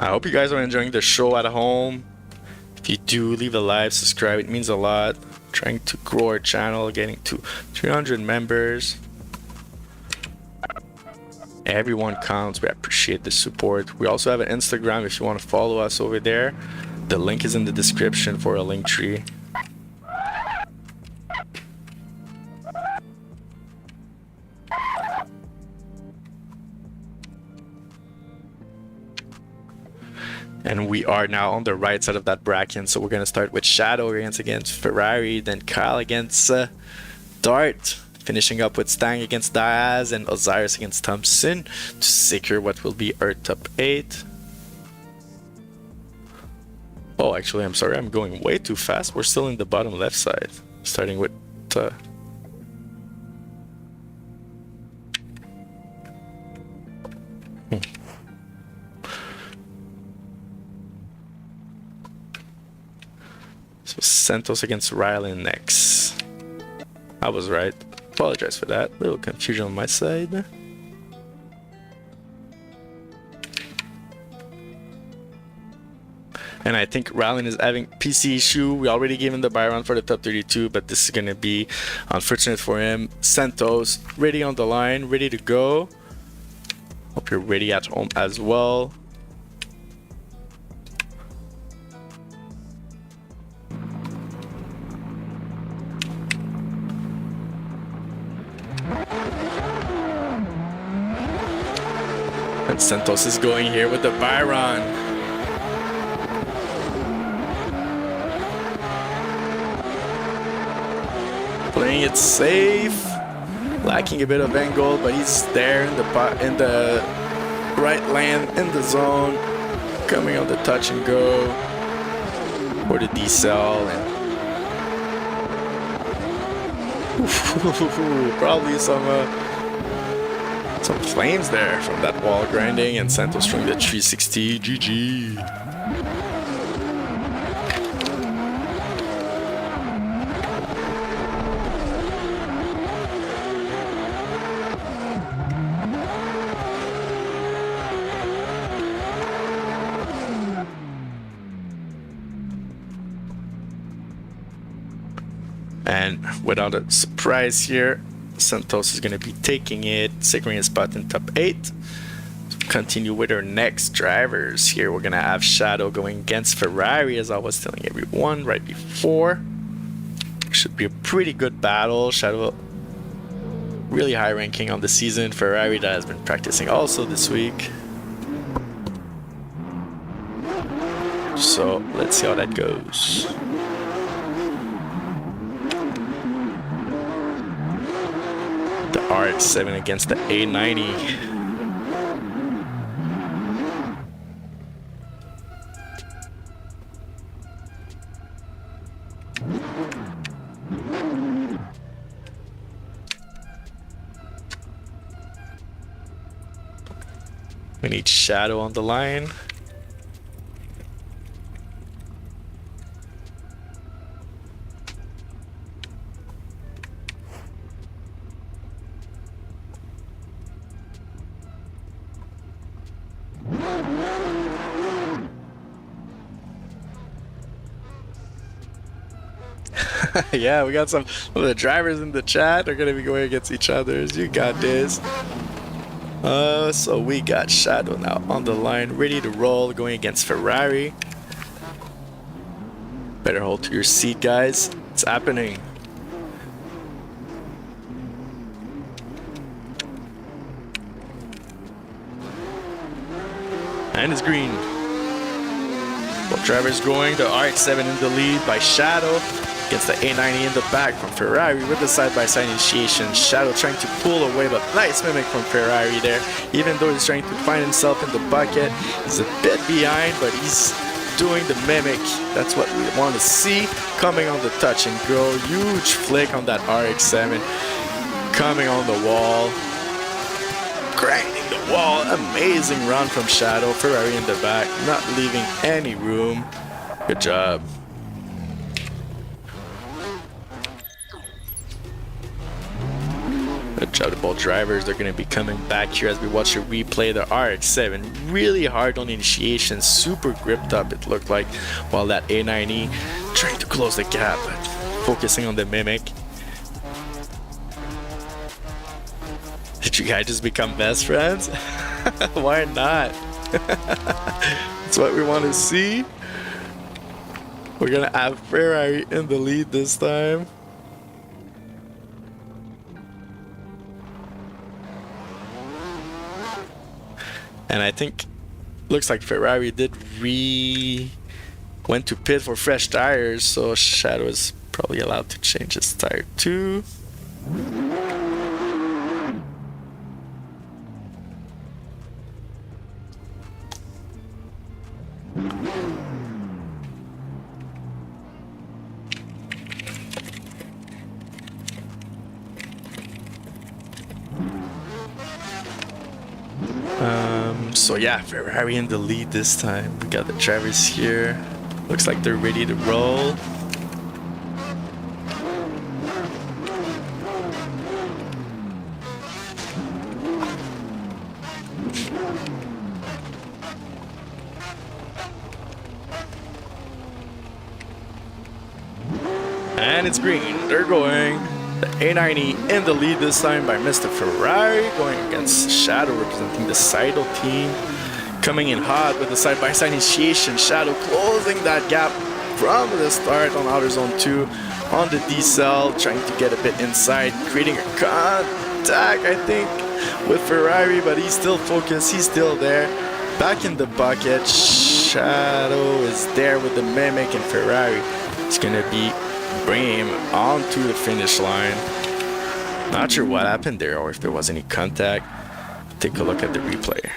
[SPEAKER 1] I hope you guys are enjoying the show at home. If you do, leave a like, subscribe, it means a lot. Trying to grow our channel, getting to 300 members. Everyone counts, we appreciate the support. We also have an Instagram if you want to follow us over there. The link is in the description for a link tree. And we are now on the right side of that bracket, so we're going to start with Shadow against Ferrari, then Kyle against Dart, finishing up with Stang against Diaz, and Osiris against Thompson to secure what will be our top 8. Oh, actually, I'm sorry, I'm going way too fast. We're still in the bottom left side, starting with... So Santos against Rylan next. I was right. Apologize for that. Little confusion on my side. And I think Rylan is having PC issue. We already gave him the buy round for the top 32, but this is going to be unfortunate for him. Santos ready on the line, ready to go. Hope you're ready at home as well. And Santos is going here with the Byron. Playing it safe, lacking a bit of angle, but he's there in the right lane in the zone, coming on the touch and go for the decel, and probably some Some flames there from that wall grinding, and Santos throwing the 360. GG. And without a surprise here, Santos is going to be taking it, securing a spot in top 8. Continue with our next drivers. Here we're going to have Shadow going against Ferrari, as I was telling everyone right before. Should be a pretty good battle. Shadow really high ranking on the season. Ferrari that has been practicing also this week. So let's see how that goes. The RX-7 against the A90. We need Shadow on the line. Yeah, we got some of the drivers in the chat. They're gonna be going against each other. You got this. So we got Shadow now on the line, ready to roll, going against Ferrari. Better hold to your seat, guys. It's happening. And it's green. Both drivers going. The RX-7 in the lead by Shadow against the A90 in the back from Ferrari with the side-by-side initiation. Shadow trying to pull away, but nice mimic from Ferrari there. Even though he's trying to find himself in the bucket, he's a bit behind, but he's doing the mimic. That's what we want to see. Coming on the touch and go. Huge flick on that RX-7. Coming on the wall. Grinding the wall. Amazing run from Shadow. Ferrari in the back, not leaving any room. Good job. Good job to both drivers. They're going to be coming back here as we watch the replay. The RX-7 really hard on initiation, super gripped up it looked like, while that A90 trying to close the gap, but focusing on the mimic. Did you guys just become best friends? Why not? That's what we want to see. We're going to have Ferrari in the lead this time. And I think looks like Ferrari did went to pit for fresh tires, so Shadow is probably allowed to change his tire too. So yeah, Ferrari in the lead this time. We got the drivers here. Looks like they're ready to roll. And it's green. They're going. The A90 in the lead this time by Mr. Ferrari, going against Shadow representing the Saito team. Coming in hot with the side-by-side initiation. Shadow closing that gap from the start on outer zone 2 on the D-cell, trying to get a bit inside, creating a contact, I think, with Ferrari, but he's still focused, he's still there. Back in the bucket, Shadow is there with the mimic, and Ferrari is going to be bringing him onto the finish line. Not sure what happened there or if there was any contact. Take a look at the replay.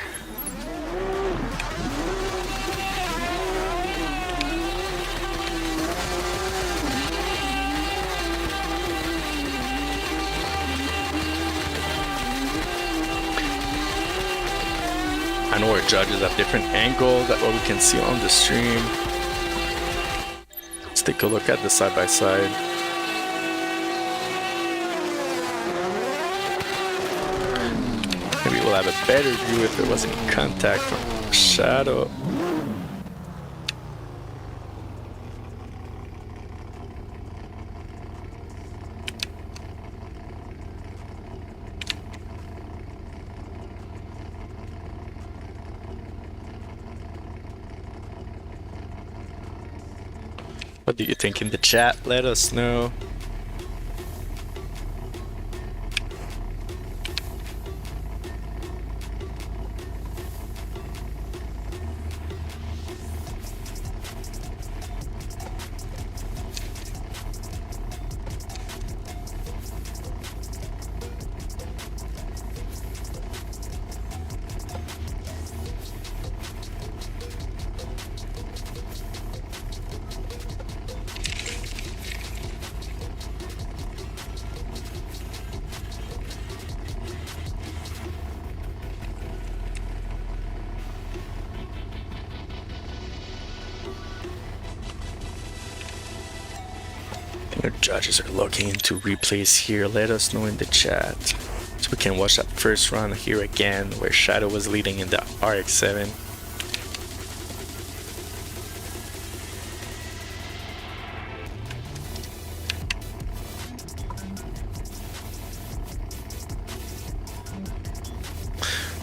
[SPEAKER 1] I know our judges have different angles than what we can see on the stream. Let's take a look at the side-by-side. Maybe we'll have a better view if there wasn't contact from Shadow. What do you think in the chat? Let us know. Our judges are looking into replays here. Let us know in the chat so we can watch that first run here again where Shadow was leading in the RX-7.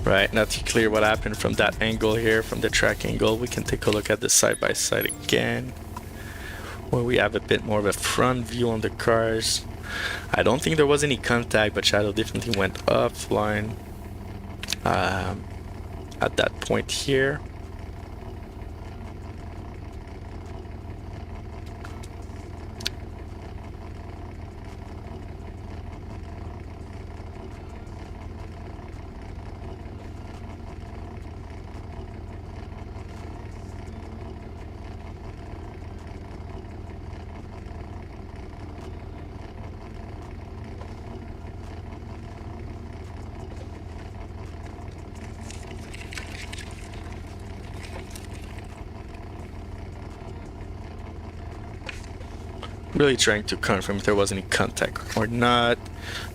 [SPEAKER 1] Right, not too clear what happened from that angle here, from the track angle. We can take a look at the side-by-side again, where we have a bit more of a front view on the cars. I don't think there was any contact, but Shadow definitely went offline at that point here. Really trying to confirm if there was any contact or not,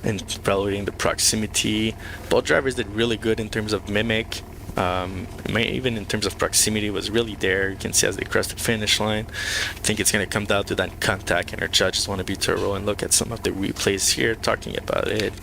[SPEAKER 1] and evaluating the proximity. Both drivers did really good in terms of mimic. Even in terms of proximity was really there. You can see as they cross the finish line. I think it's going to come down to that contact, and our judges want to be thorough and look at some of the replays here talking about it.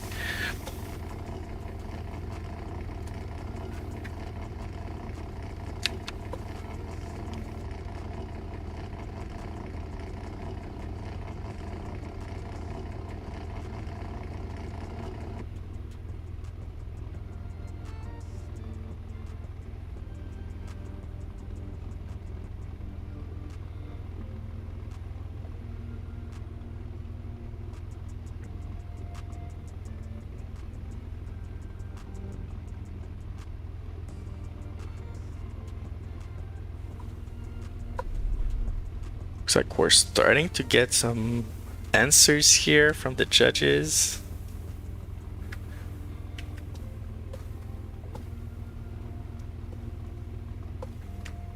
[SPEAKER 1] Looks like we're starting to get some answers here from the judges.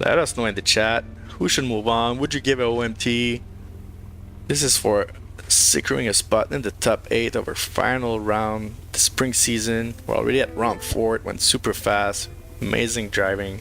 [SPEAKER 1] Let us know in the chat who should move on. Would you give it OMT? This is for securing a spot in the top 8 of our final round the spring season. We're already at round 4. It went super fast. Amazing driving.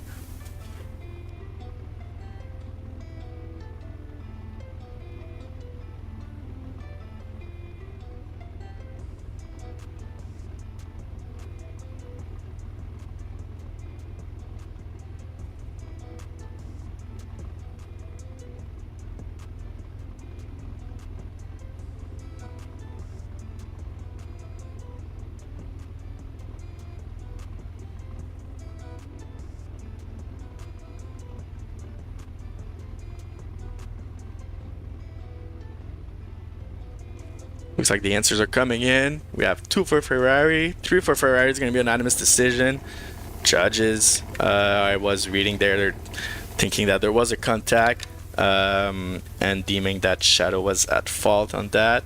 [SPEAKER 1] Looks like the answers are coming in. We have 2 for Ferrari, 3 for Ferrari. It's going to be an unanimous decision. Judges, I was reading there, they're thinking that there was a contact and deeming that Shadow was at fault on that.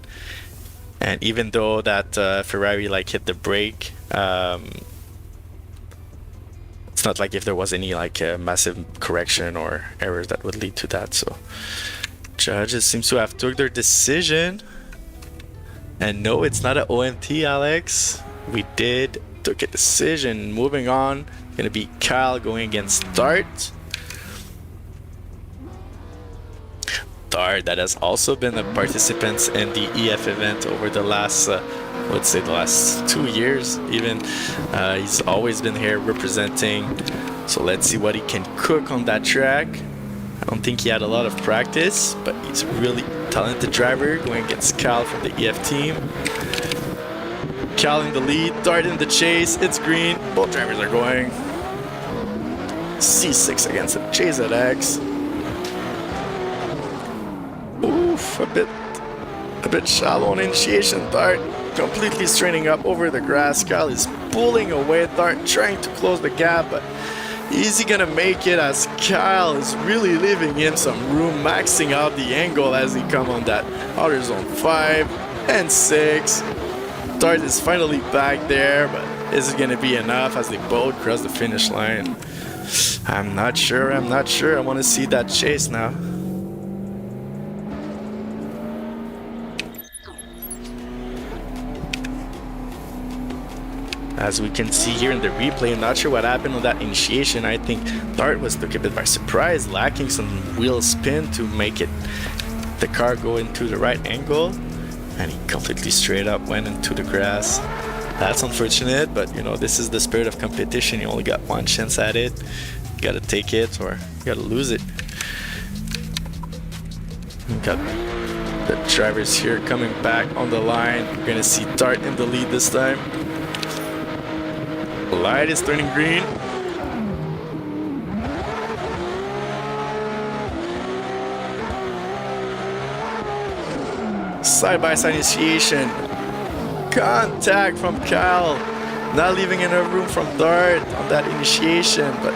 [SPEAKER 1] And even though that Ferrari like hit the brake, it's not like if there was any like massive correction or errors that would lead to that. So judges seems to have took their decision. And no, it's not an OMT, Alex. We did took a decision. Moving on, gonna be Kyle going against Dart. Dart, that has also been a participant in the EF event over the last, let's say the last 2 years even. He's always been here representing. So let's see what he can cook on that track. I don't think he had a lot of practice, but he's a really talented driver going against Cal from the EF team. Cal in the lead, Dart in the chase, it's green, both drivers are going. C6 against the JZX. Oof, a bit shallow on initiation. Dart completely straining up over the grass. Cal is pulling away, Dart trying to close the gap, but is he gonna make it as Kyle is really leaving him some room, maxing out the angle as he come on that outer zone 5 and 6. Dart is finally back there, but is it gonna be enough as they both cross the finish line? I'm not sure. I want to see that chase now. As we can see here in the replay, I'm not sure what happened on that initiation. I think Dart was took a bit by surprise, lacking some wheel spin to make it the car go into the right angle, and he completely straight up went into the grass. That's unfortunate, but you know, this is the spirit of competition. You only got one chance at it. You gotta take it or you gotta lose it. We got the drivers here coming back on the line. We're gonna see Dart in the lead this time. The light is turning green. Side-by-side initiation. Contact from Kyle. Not leaving enough room from Dart on that initiation, but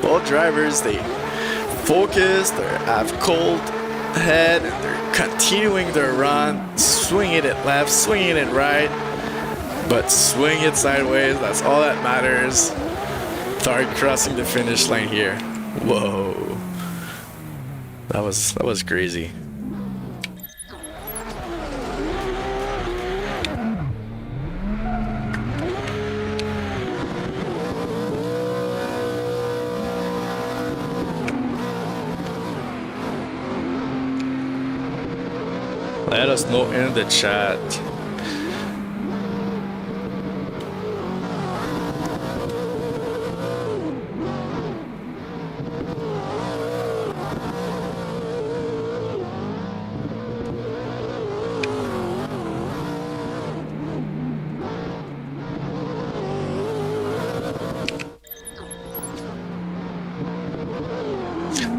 [SPEAKER 1] both drivers, they focus, they have cold head, and they're continuing their run, swinging it left, swinging it right. But swing it sideways, that's all that matters. Dart crossing the finish line here. Whoa. That was crazy. Let us know in the chat.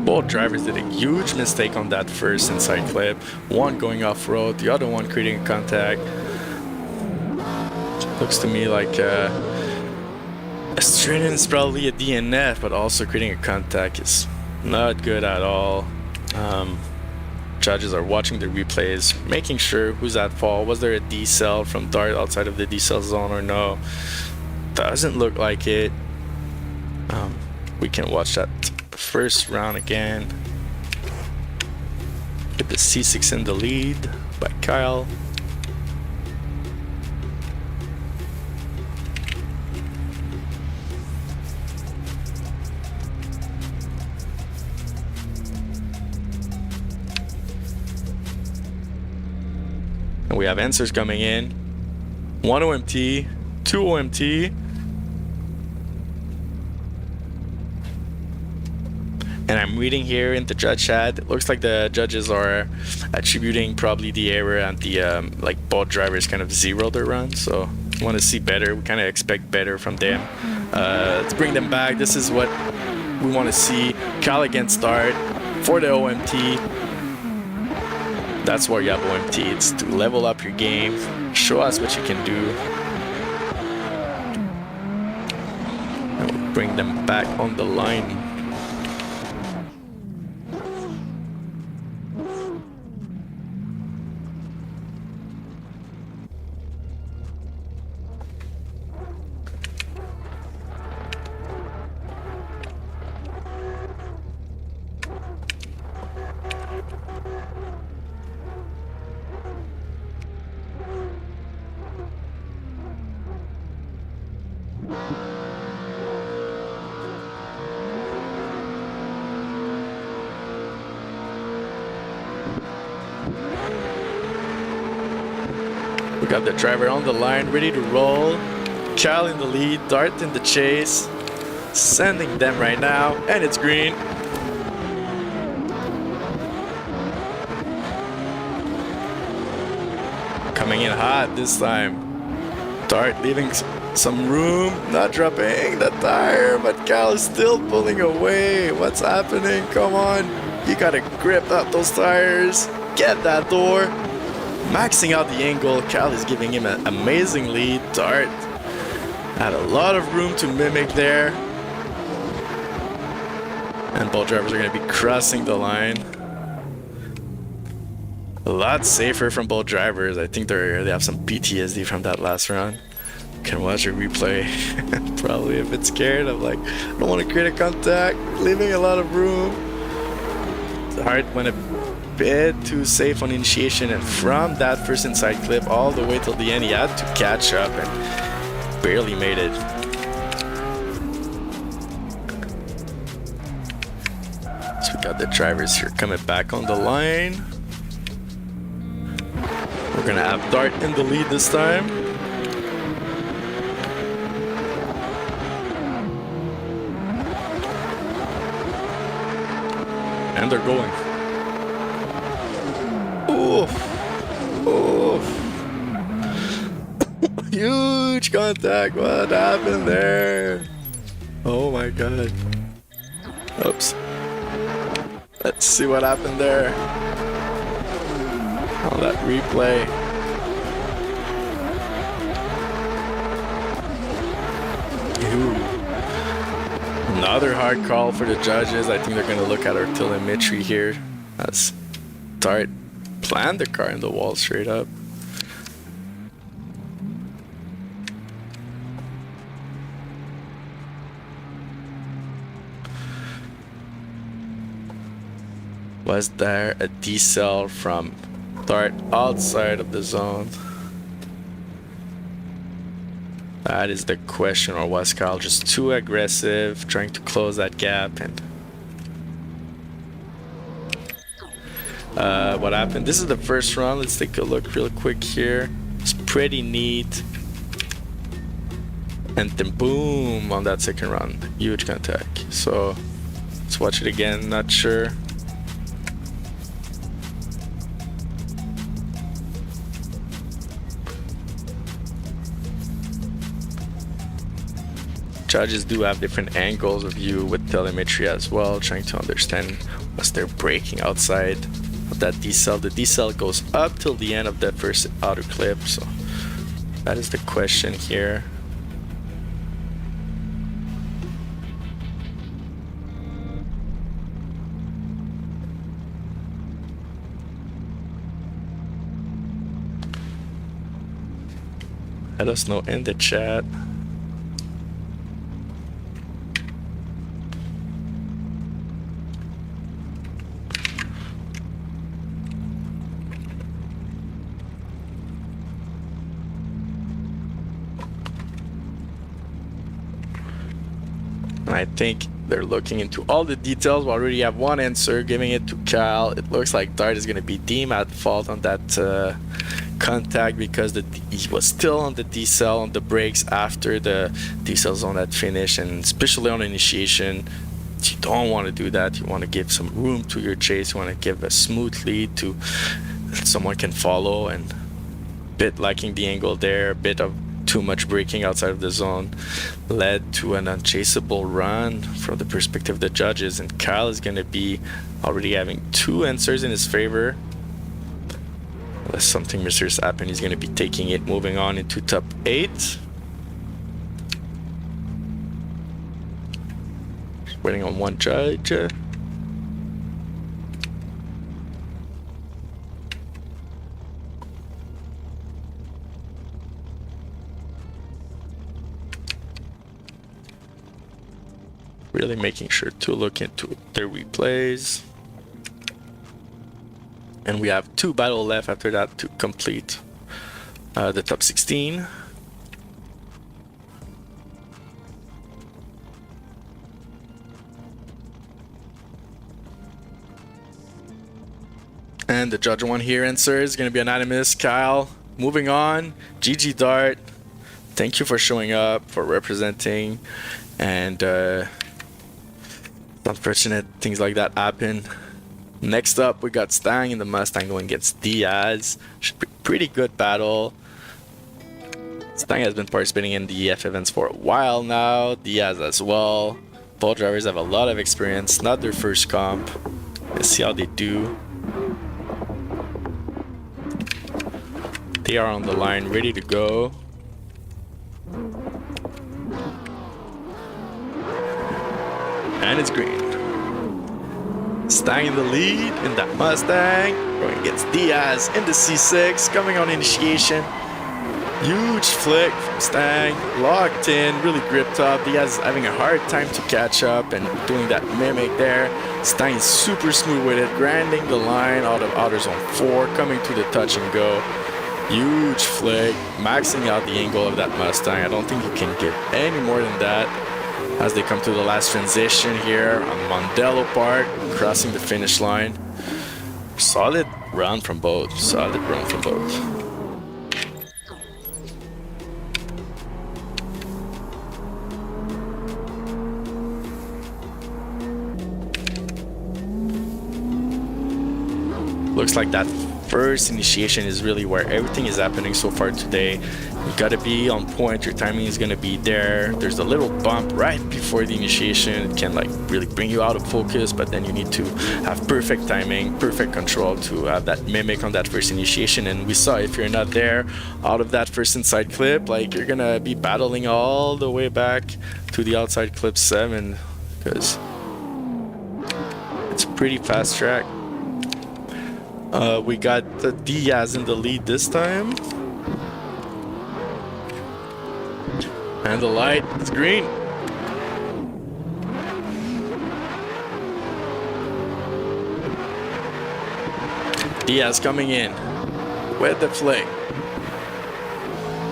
[SPEAKER 1] Both drivers did a huge mistake on that first inside clip. One going off-road, the other one creating a contact. Looks to me like a straight in is probably a DNF, but also creating a contact is not good at all. Judges are watching the replays, making sure who's at fault. Was there a decel from Dart outside of the decel zone or no? Doesn't look like it. We can watch that first round again. Get the C6 in the lead by Kyle. And we have answers coming in. 1 OMT, 2 OMT. And I'm reading here in the judge chat, it looks like the judges are attributing probably the error and the like both drivers kind of zero their run. So we want to see better. We kind of expect better from them. Let's bring them back. This is what we want to see. Kyle against Dart for the OMT. That's why you have OMT. It's to level up your game, show us what you can do. And we'll bring them back on the line. We got the driver on the line, ready to roll. Cal in the lead, Dart in the chase. Sending them right now, and it's green. Coming in hot this time. Dart leaving some room, not dropping the tire, but Cal is still pulling away. What's happening? Come on. You gotta grip up those tires. Get that door. Maxing out the angle. Cal is giving him an amazing lead. Dart had a lot of room to mimic there. And both drivers are going to be crossing the line. A lot safer from both drivers. I think they have some PTSD from that last round. Can watch a replay. Probably a bit scared. I'm like, I don't want to create a contact. Leaving a lot of room. Hart went a bit too safe on initiation, and from that first inside clip all the way till the end, he had to catch up and barely made it. So we got the drivers here coming back on the line. We're gonna have Dart in the lead this time. And they're going. Oof. Oof. Huge contact. What happened there? Oh my god. Oops. Let's see what happened there. Oh, that replay. Ooh. Another hard call for the judges. I think they're going to look at our telemetry here as Dart planned the car in the wall straight up. Was there a decel from Dart outside of the zone? That is the question. Or was Kyle just too aggressive, trying to close that gap? And what happened? This is the first run. Let's take a look real quick here. It's pretty neat. And then boom on that second run. Huge contact. So let's watch it again. Not sure. Judges do have different angles of view with telemetry as well, trying to understand what's their braking outside of that decel. The decel goes up till the end of that first outer clip, so that is the question here. Let us know in the chat. I think they're looking into all the details. We already have one answer, giving it to Cal. It looks like Dart is going to be deemed at fault on that contact because he was still on the decel on the brakes after the decel zone had finished, and especially on initiation, you don't want to do that. You want to give some room to your chase. You want to give a smooth lead to someone can follow, and a bit liking the angle there, a bit of too much braking outside of the zone led to an unchaseable run from the perspective of the judges, and Kyle is going to be already having two answers in his favor. Unless something mysterious happens, he's going to be taking it, moving on into top 8. Just waiting on one judge. Really making sure to look into their replays. And we have 2 battles left after that to complete the top 16. And the judge one here answers. Going to be anonymous. Kyle. Moving on. GG Dart. Thank you for showing up, for representing. And unfortunate things like that happen. Next up, we got Stang in the Mustang going against Diaz. Should be a pretty good battle. Stang has been participating in the EF events for a while now. Diaz as well. Both drivers have a lot of experience. Not their first comp. Let's see how they do. They are on the line, ready to go. And it's green. Stang in the lead in that Mustang. Going against Diaz in the C6. Coming on initiation. Huge flick from Stang. Locked in, really gripped up. Diaz is having a hard time to catch up and doing that mimic there. Stang is super smooth with it. Grinding the line out of outer zone 4. Coming to the touch and go. Huge flick. Maxing out the angle of that Mustang. I don't think you can get any more than that. As they come to the last transition here on Mondello Park, crossing the finish line. Solid run from both. Solid run from both. Looks like that first initiation is really where everything is happening so far today. You gotta be on point, your timing is gonna be there. There's a little bump right before the initiation. It can like really bring you out of focus, but then you need to have perfect timing, perfect control to have that mimic on that first initiation. And we saw if you're not there out of that first inside clip, like you're gonna be battling all the way back to the outside clip 7 because it's a pretty fast track. We got the Diaz in the lead this time. And the light is green. Diaz coming in with the flick.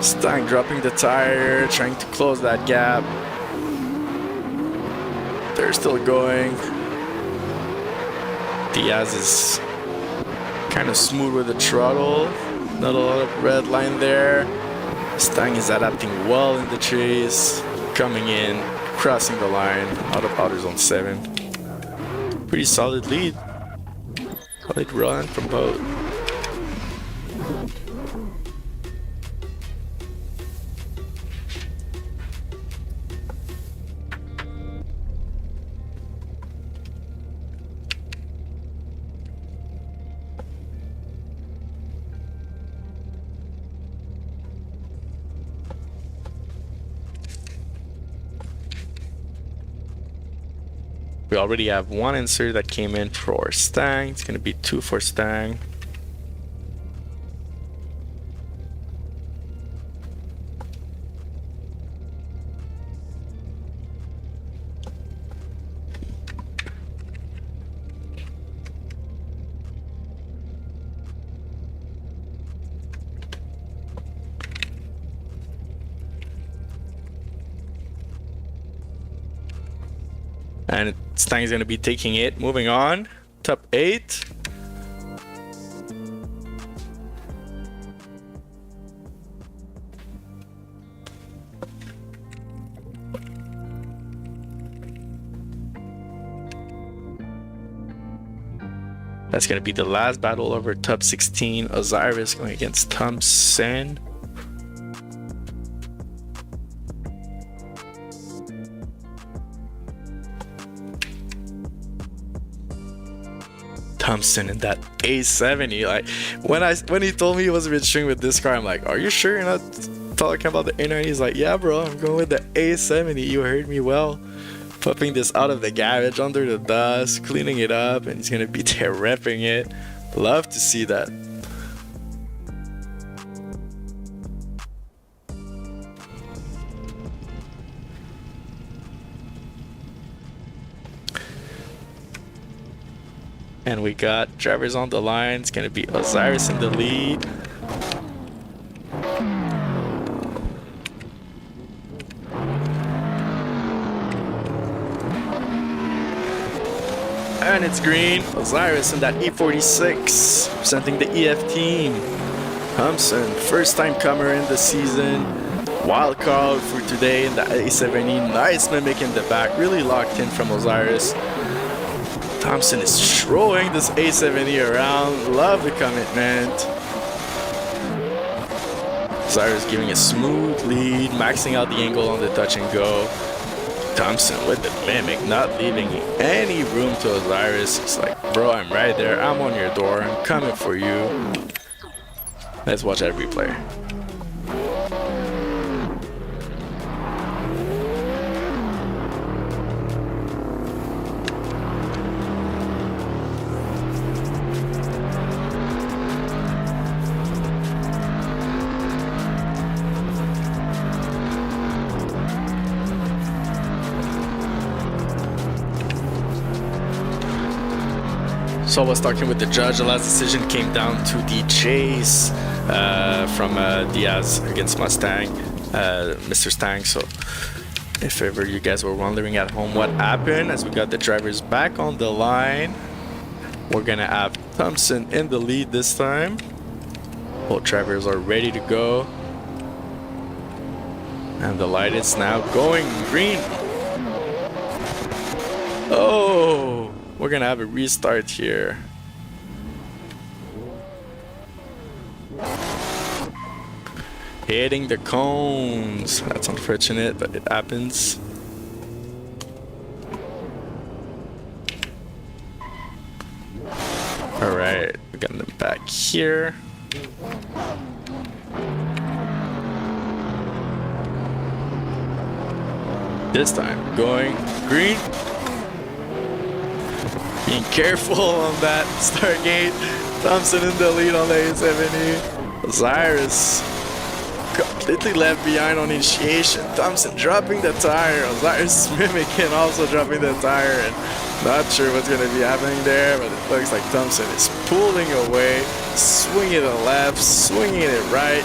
[SPEAKER 1] Stang dropping the tire, trying to close that gap. They're still going. Diaz is kind of smooth with the throttle. Not a lot of red line there. Stang is adapting well in the chase. Coming in, crossing the line out of outer zone 7. Pretty solid lead. Solid run from both. We already have one insert that came in for Stang. It's going to be 2 for Stang. And Stang is going to be taking it. Moving on. Top 8. That's going to be the last battle over top 16. Osiris going against Thompson. Thompson in that A70. Like when he told me he was reaching with this car, I'm like, are you sure you're not talking about the A90? He's like, yeah bro, I'm going with the A70. You heard me well. Popping this out of the garage under the dust, cleaning it up, and he's gonna be there repping it. Love to see that. And we got drivers on the line. It's going to be Osiris in the lead. and it's green. Osiris in that E46, presenting the EF team. Thompson, first time comer in the season. Wild card for today in the A70. Nice mimic in the back, really locked in from Osiris. Thompson is throwing this A70 around. Love the commitment. Osiris giving a smooth lead, maxing out the angle on the touch and go. Thompson with the mimic, not leaving any room to Osiris. He's like, bro, I'm right there. I'm on your door. I'm coming for you. Let's watch that replay. So I was talking with the judge. The last decision came down to the chase from Diaz against Mustang, Mr. Stang. So if ever you guys were wondering at home what happened, as we got the drivers back on the line, we're gonna have Thompson in the lead this time. Both drivers are ready to go. And the light is now going green. Oh! We're gonna have a restart here. Hitting the cones. That's unfortunate, but it happens. Alright, we got them back here. This time, going green. Being careful on that Stargate. Thompson in the lead on the A70. Osiris completely left behind on initiation. Thompson dropping the tire. Osiris mimicking, also dropping the tire. And not sure what's going to be happening there, but it looks like Thompson is pulling away, swinging it left, swinging it right,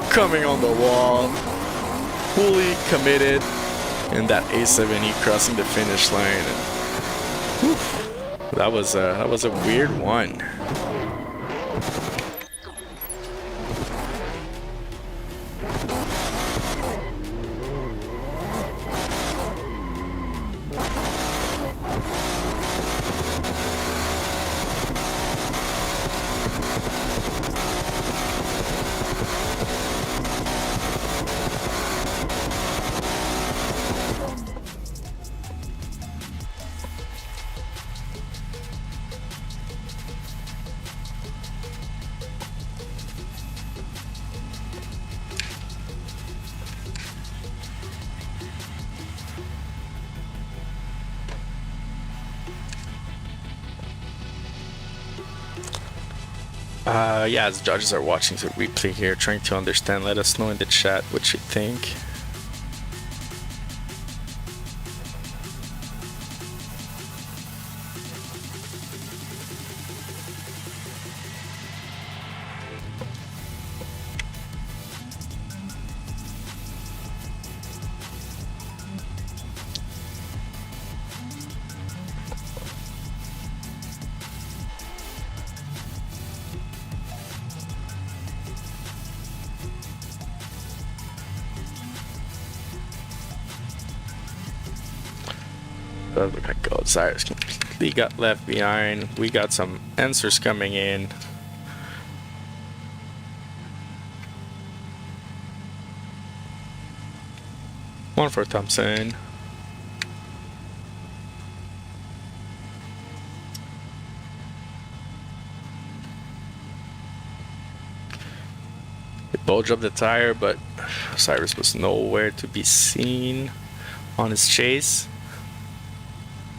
[SPEAKER 1] coming on the wall, fully committed in that A70, crossing the finish line. And, whew, that was a weird one. Yeah, as judges are watching the replay here, trying to understand, let us know in the chat what you think. Does look like Osiris completely got left behind. We got some answers coming in. One for Thompson. They both dropped the tire, but Osiris was nowhere to be seen on his chase.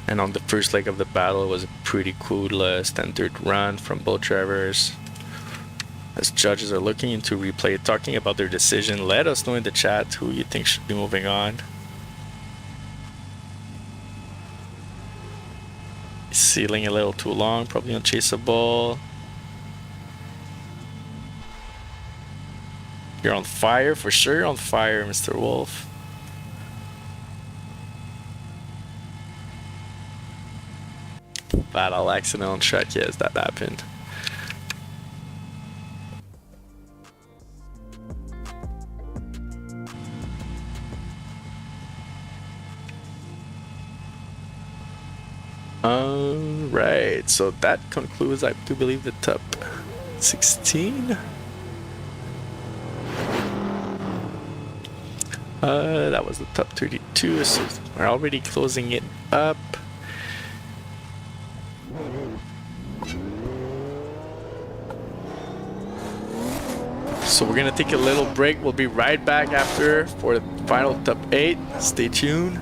[SPEAKER 1] And on the first leg of the battle, it was a pretty cool standard run from both drivers. As judges are looking into replay, talking about their decision, let us know in the chat who you think should be moving on. Sealing a little too long, probably unchaseable. You're on fire, for sure you're on fire, Mr. Wolf. Fatal accident on track, yes, that happened. Alright, so that concludes, I do believe, the top 16. That was the top 32, so we're already closing it up. So we're gonna take a little break. We'll be right back after for the final top 8. Stay tuned.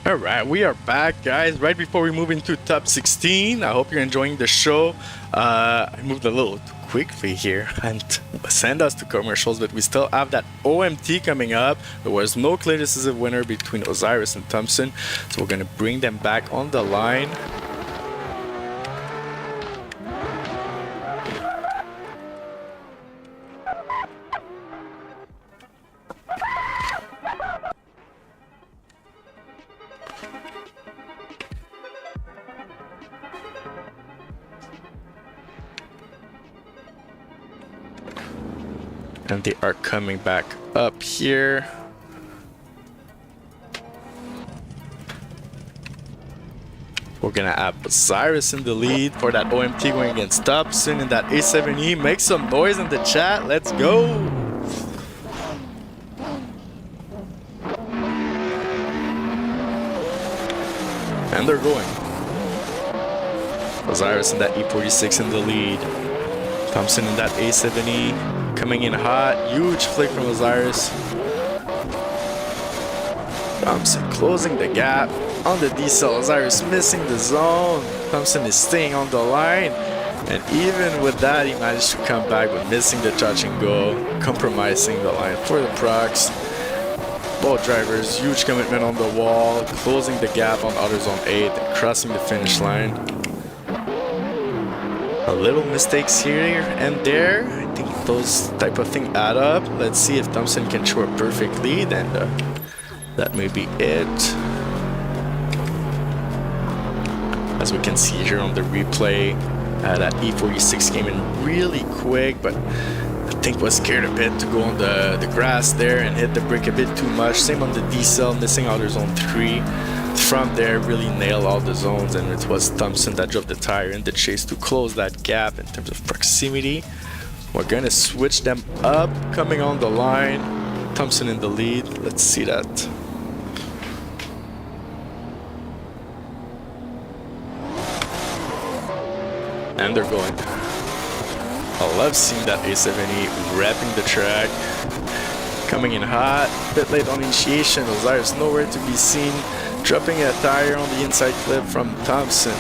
[SPEAKER 1] Alright, we are back, guys, right before we move into top 16. I hope you're enjoying the show. I moved a little too quickly here and send us to commercials, but we still have that OMT coming up. There was no clear decisive winner between Osiris and Thompson, so we're going to bring them back on the line. And they are coming back up here. We're gonna have Osiris in the lead for that OMT going against Thompson in that A7E. Make some noise in the chat. Let's go. And they're going. Osiris in that E46 in the lead. Thompson in that A7E. Coming in hot, huge flick from Osiris. Thompson closing the gap on the decel. Osiris missing the zone. Thompson is staying on the line, and even with that, he managed to come back with missing the touch and go, compromising the line for the procs. Both drivers, huge commitment on the wall, closing the gap on auto zone 8 and crossing the finish line. A little mistakes here and there. I think those type of things add up. Let's see if Thompson can show a perfect lead, and that may be it. As we can see here on the replay, that E46 came in really quick, but I think was scared a bit to go on the grass there and hit the brake a bit too much. Same on the D-cell, missing outer zone 3. From there, really nailed all the zones, and it was Thompson that dropped the tire in the chase to close that gap in terms of proximity. We're gonna switch them up, coming on the line. Thompson in the lead. Let's see that. And they're going. I love seeing that A70 wrapping the track. Coming in hot, bit late on initiation. Osiris nowhere to be seen. Dropping a tire on the inside clip from Thompson.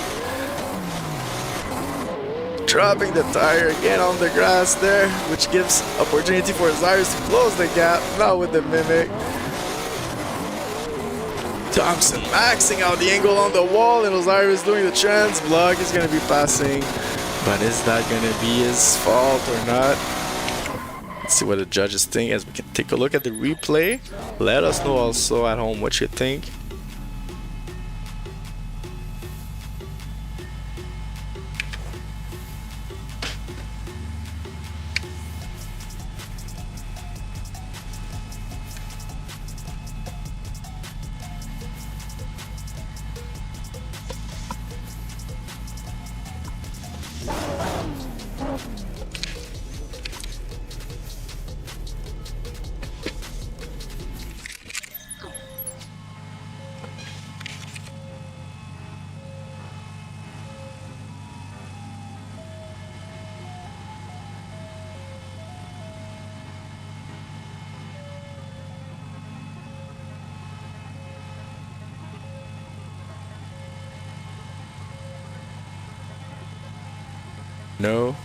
[SPEAKER 1] Dropping the tire again on the grass there, which gives opportunity for Osiris to close the gap. Now with the Mimic. Thompson maxing out the angle on the wall, and Osiris doing the trans block. Is going to be passing, but is that going to be his fault or not? Let's see what the judges think as we can take a look at the replay. Let us know also at home what you think. No.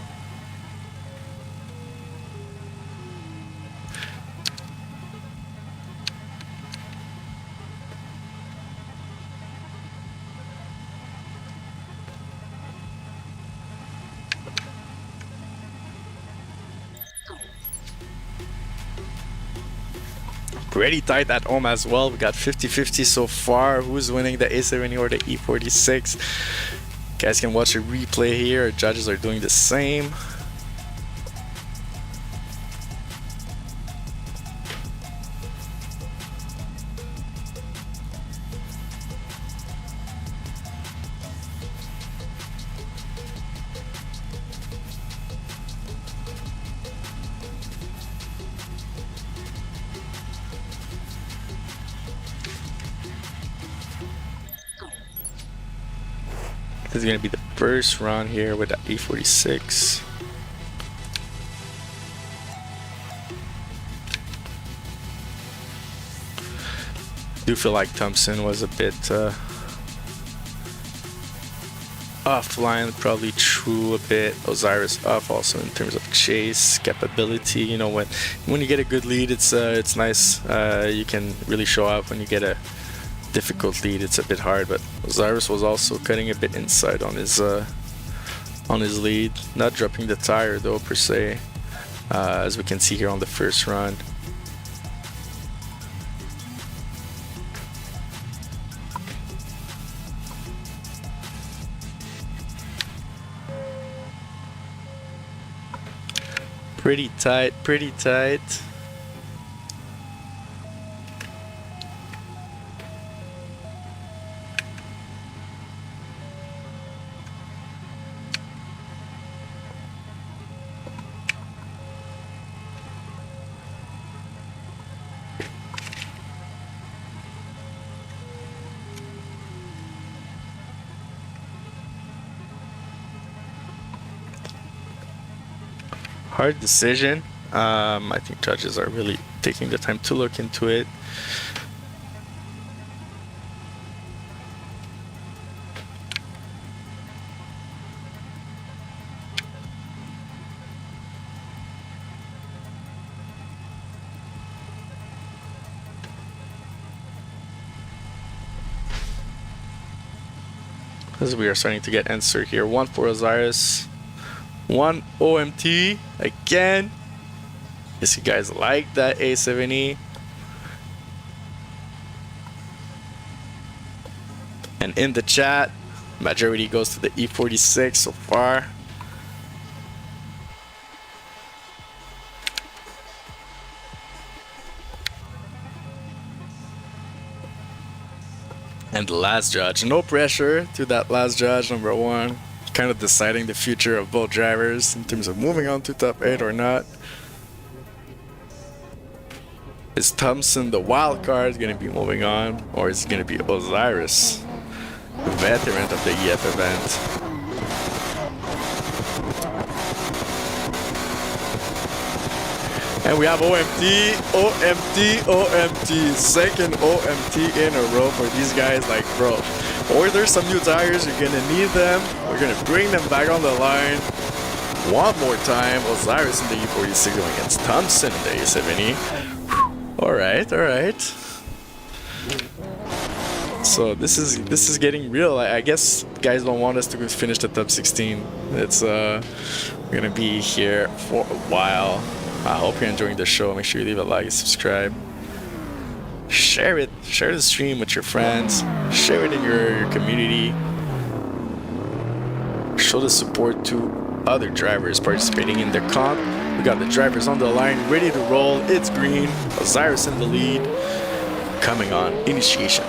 [SPEAKER 1] Pretty tight at home as well. We got 50-50 so far. Who's winning, the A70 or the E46? Guys can watch a replay here. Our judges are doing the same. This is going to be the first run here with the E46. Do feel like Thompson was a bit offline, probably true a bit. Osiris off also in terms of chase capability. You know, when you get a good lead, it's nice. You can really show up. When you get a difficult lead, it's a bit hard, but Osiris was also cutting a bit inside on his lead, not dropping the tire though per se, as we can see here on the first run. Pretty tight, pretty tight. Hard decision. I think judges are really taking the time to look into it. as we are starting to get answered here. 1 for Osiris, 1 OMT again. Guess you guys like that A70. And in the chat, majority goes to the E46 so far. And the last judge, no pressure to that last judge, number 1. Kind of deciding the future of both drivers in terms of moving on to top 8 or not. Is Thompson the wild card going to be moving on, or is it going to be Osiris, the veteran of the EF event? And we have OMT, OMT, OMT. Second OMT in a row for these guys. Like, bro, order some new tires. You're gonna need them. We're gonna bring them back on the line. One more time. Osiris in the E46 going against Thompson in the A70. Alright, alright. So this is getting real. I guess guys don't want us to finish the top 16. It's we're gonna be here for a while. I hope you're enjoying the show. Make sure you leave a like, subscribe, share it, share the stream with your friends, share it in your community. Show the support to other drivers participating in the comp. We got the drivers on the line, ready to roll. It's green. Osiris in the lead. Coming on initiation.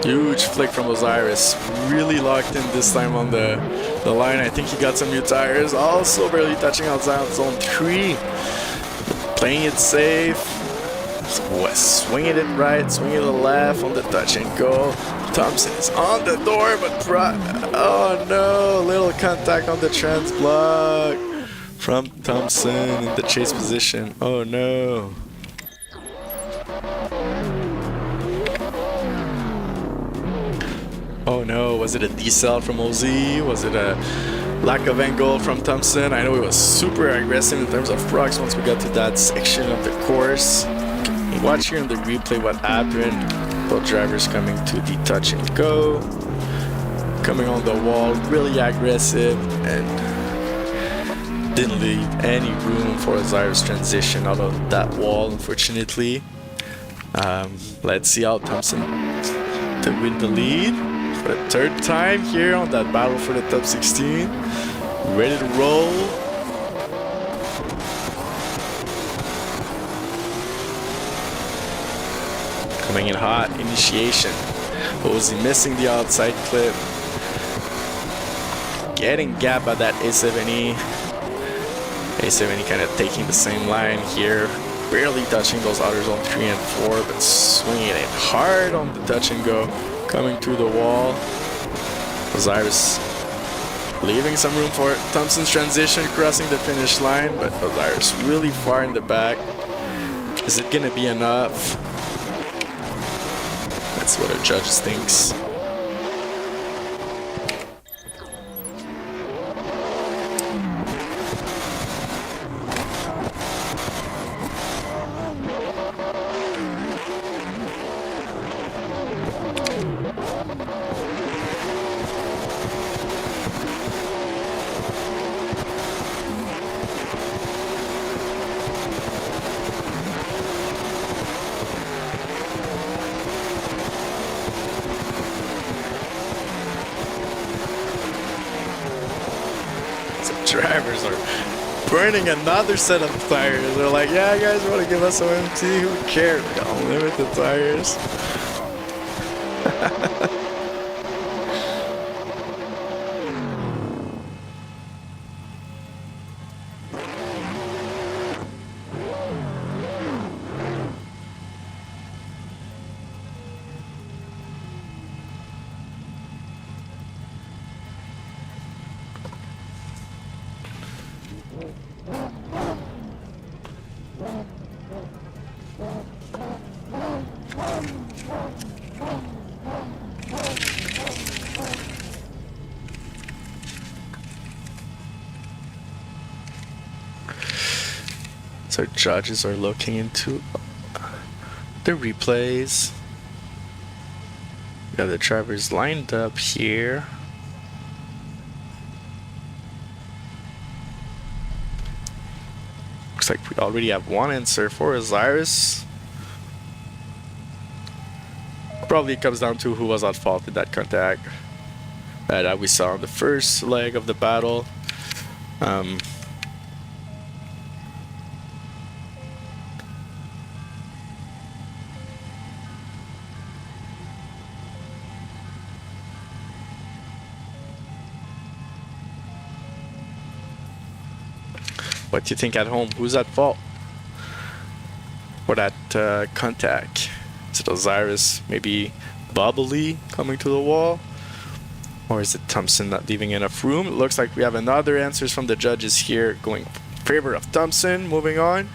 [SPEAKER 1] Huge flick from Osiris. Really locked in this time on the line. I think he got some new tires. Also barely touching outside zone 3. Playing it safe. Swinging it right, swinging it to the left on the touch and go. Thompson is on the door, but oh no, little contact on the trans block from Thompson in the chase position. Oh no. Oh no, was it a decel from OZ? Was it a lack of angle from Thompson? I know he was super aggressive in terms of procs once we got to that section of the course. Watch here in the replay what happened. Both drivers coming to the touch and go. Coming on the wall, really aggressive, and didn't leave any room for Osiris transition out of that wall, unfortunately. Let's see how Thompson to win the lead for the third time here on that battle for the top 16. Ready to roll. Coming in hot, initiation. Ozzy missing the outside clip. Getting gapped by that A70. A70 kind of taking the same line here. Barely touching those others on 3 and 4, but swinging it hard on the touch and go. Coming through the wall. Osiris leaving some room for Thompson's transition, crossing the finish line, but Osiris really far in the back. Is it gonna be enough? That's what a judge thinks. Drivers are burning another set of tires. They're like, yeah, guys, want to give us OMT? Who cares? We got unlimited tires. So judges are looking into the replays. We got the drivers lined up here. Looks like we already have one answer for Osiris. Probably comes down to who was at fault in that contact that we saw on the first leg of the battle. What do you think at home? Who's at fault for that contact? Is it Osiris maybe bubbly coming to the wall? Or is it Thompson not leaving enough room? It looks like we have another answers from the judges here going in favor of Thompson. Moving on.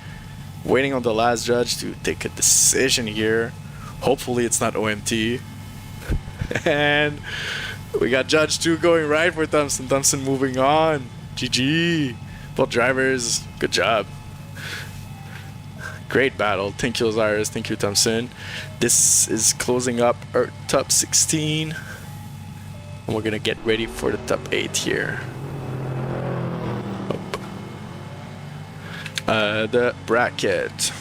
[SPEAKER 1] Waiting on the last judge to take a decision here. Hopefully it's not OMT. And we got Judge 2 going right for Thompson. Thompson moving on. GG. Both drivers, good job. Great battle. Thank you, Osiris. Thank you, Thompson. This is closing up our top 16. And we're gonna get ready for the top 8 here. The bracket.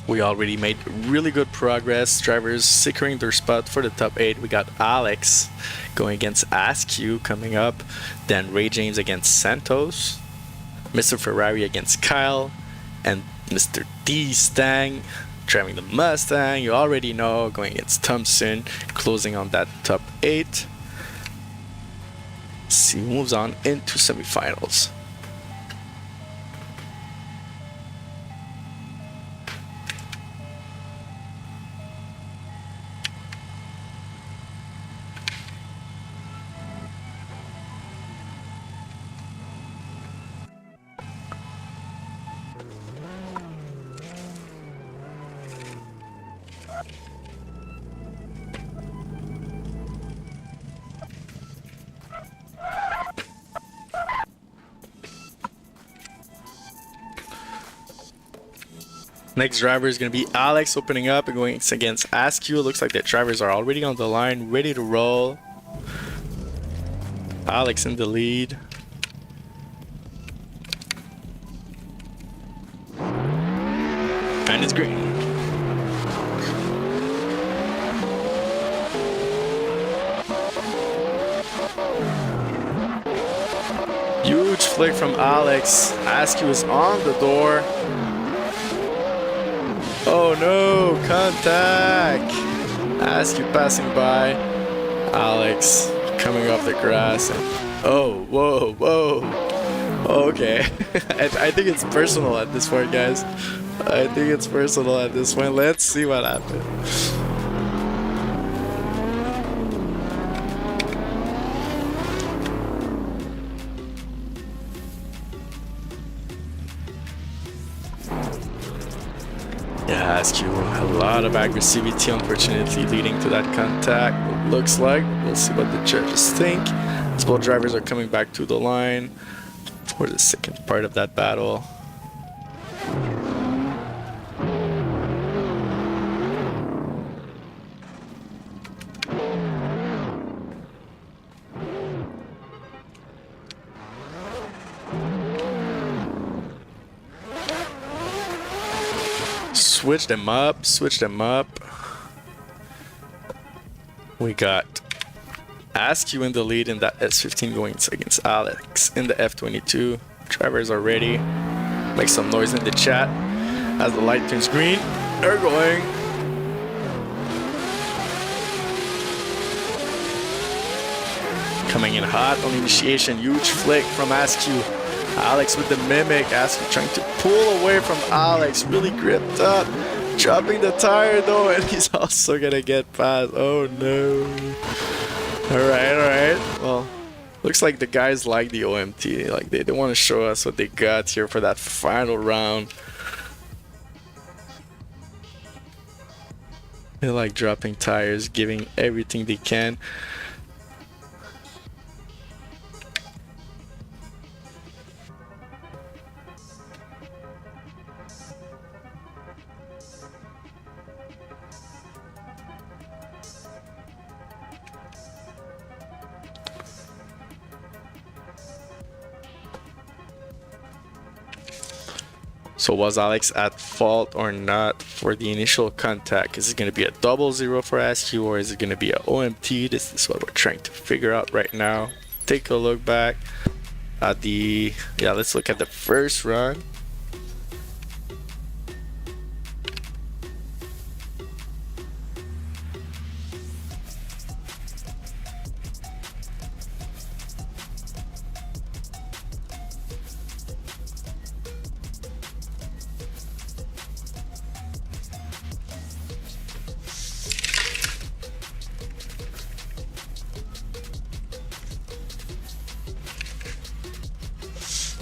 [SPEAKER 1] We already made really good progress. Drivers securing their spot for the top 8. We got Alex going against Askew coming up. Then Ray James against Santos. Mr. Ferrari against Kyle. And Mr. D Stang driving the Mustang. You already know, going against Thompson. Closing on that top 8. See who moves on into semifinals. Next driver is going to be Alex opening up and going against Askew. Looks like the drivers are already on the line, ready to roll. Alex in the lead. And it's green. Huge flick from Alex. Askew is on the door. Oh no, contact! Askew passing by. Alex coming off the grass. And, oh, whoa, whoa. Okay. I think it's personal at this point, guys. I think it's personal at this point. Let's see what happens. Yeah, Askew, a lot of aggressivity, unfortunately, leading to that contact. It looks like. We'll see what the judges think. As both drivers are coming back to the line for the second part of that battle. Switch them up, switch them up. We got Askew in the lead in that S15 going against Alex in the F22. Drivers are ready. Make some noise in the chat as the light turns green. They're going. Coming in hot on initiation. Huge flick from Askew. Alex with the mimic. Askew trying to pull away from Alex. Really gripped up. Dropping the tire though, and he's also gonna get past. Oh no. Alright. Well, looks like the guys like the OMT. Like they want to show us what they got here for that final round. They like dropping tires, giving everything they can. So was Alex at fault or not for the initial contact? Is it going to be a 00 for SQ or is it going to be a OMT? This is what we're trying to figure out right now. Take a look back at the, let's look at the first run.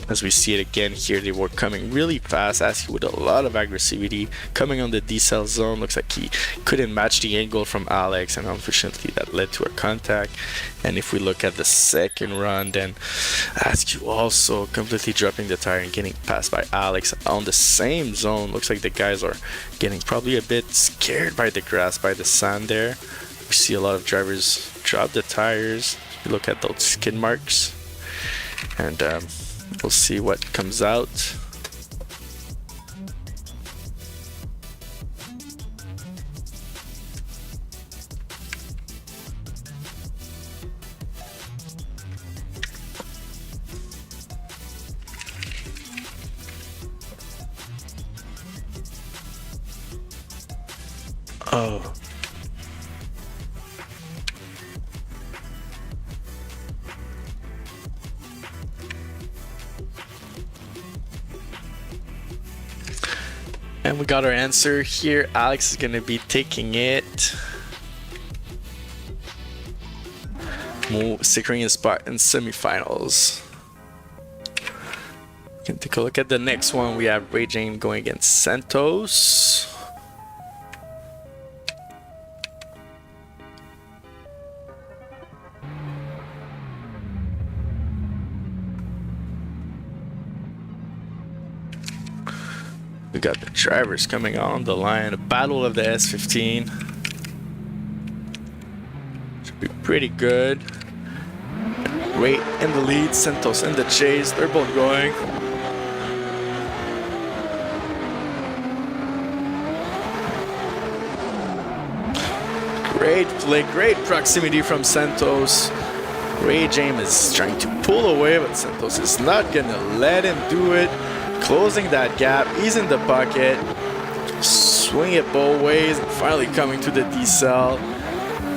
[SPEAKER 1] As we see it again here, they were coming really fast, asking with a lot of aggressivity, coming on the decel zone. Looks like he couldn't match the angle from Alex, and unfortunately that led to a contact. And if we look at the second run, then Askew also completely dropping the tire and getting passed by Alex on the same zone. Looks like the guys are getting probably a bit scared by the grass, by the sand there. We see a lot of drivers drop the tires. You look at those skid marks, and we'll see what comes out. Oh. And we got our answer here. Alex is going to be taking it. Securing a spot in semifinals. We can take a look at the next one. We have Ray Jane going against Santos. We got the drivers coming on the line. A battle of the S15. Should be pretty good. Ray in the lead, Santos in the chase. They're both going. Great play, great proximity from Santos. Ray James is trying to pull away, but Santos is not gonna let him do it. Closing that gap, he's in the pocket, swing it both ways, and finally coming to the decel.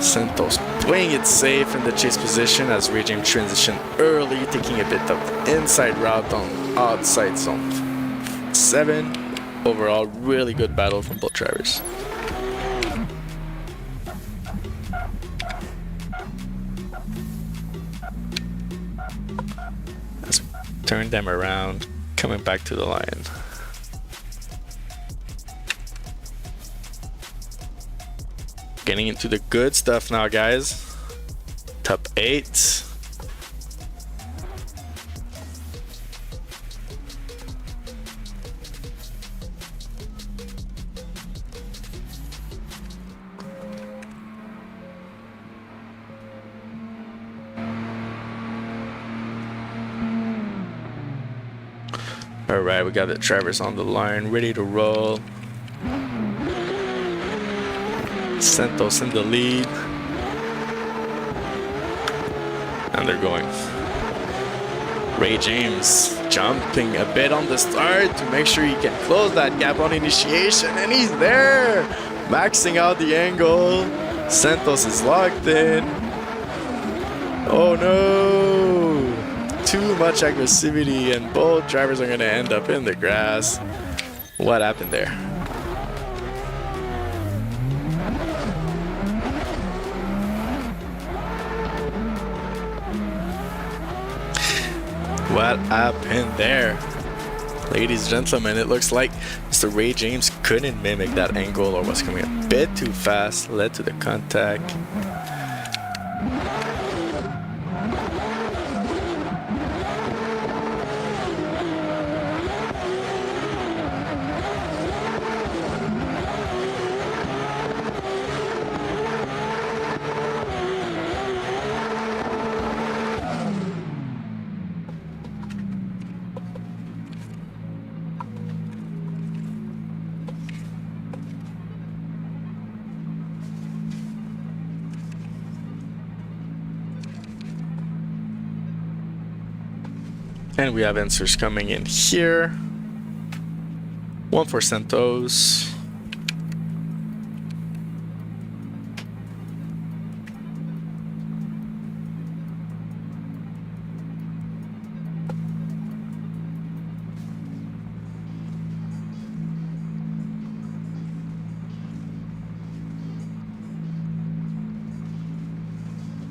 [SPEAKER 1] Santos playing it safe in the chase position as Ray James transition early, taking a bit of inside route on outside zone 7. Overall, really good battle from both drivers. Let's turn them around. Coming back to the line. Getting into the good stuff now, guys. Top 8. Alright, we got the drivers on the line, ready to roll. Santos in the lead. And they're going. Ray James jumping a bit on the start to make sure he can close that gap on initiation, and he's there! Maxing out the angle. Santos is locked in. Oh no! Too much aggressivity, and both drivers are going to end up in the grass. What happened there? What happened there? Ladies and gentlemen, it looks like Mr. Mr. Ray James couldn't mimic that angle or was coming a bit too fast, led to the contact. And we have answers coming in here. One for Santos.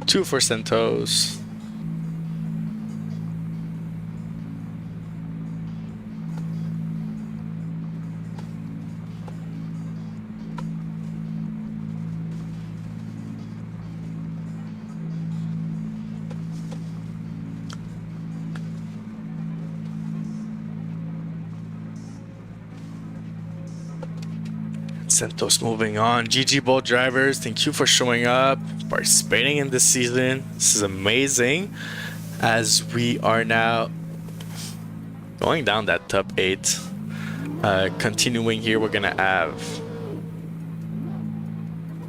[SPEAKER 1] Two for Santos. Santos moving on. GG boat drivers, thank you for showing up, participating in this season. This is amazing. As we are now going down that top 8. Continuing here, we're gonna have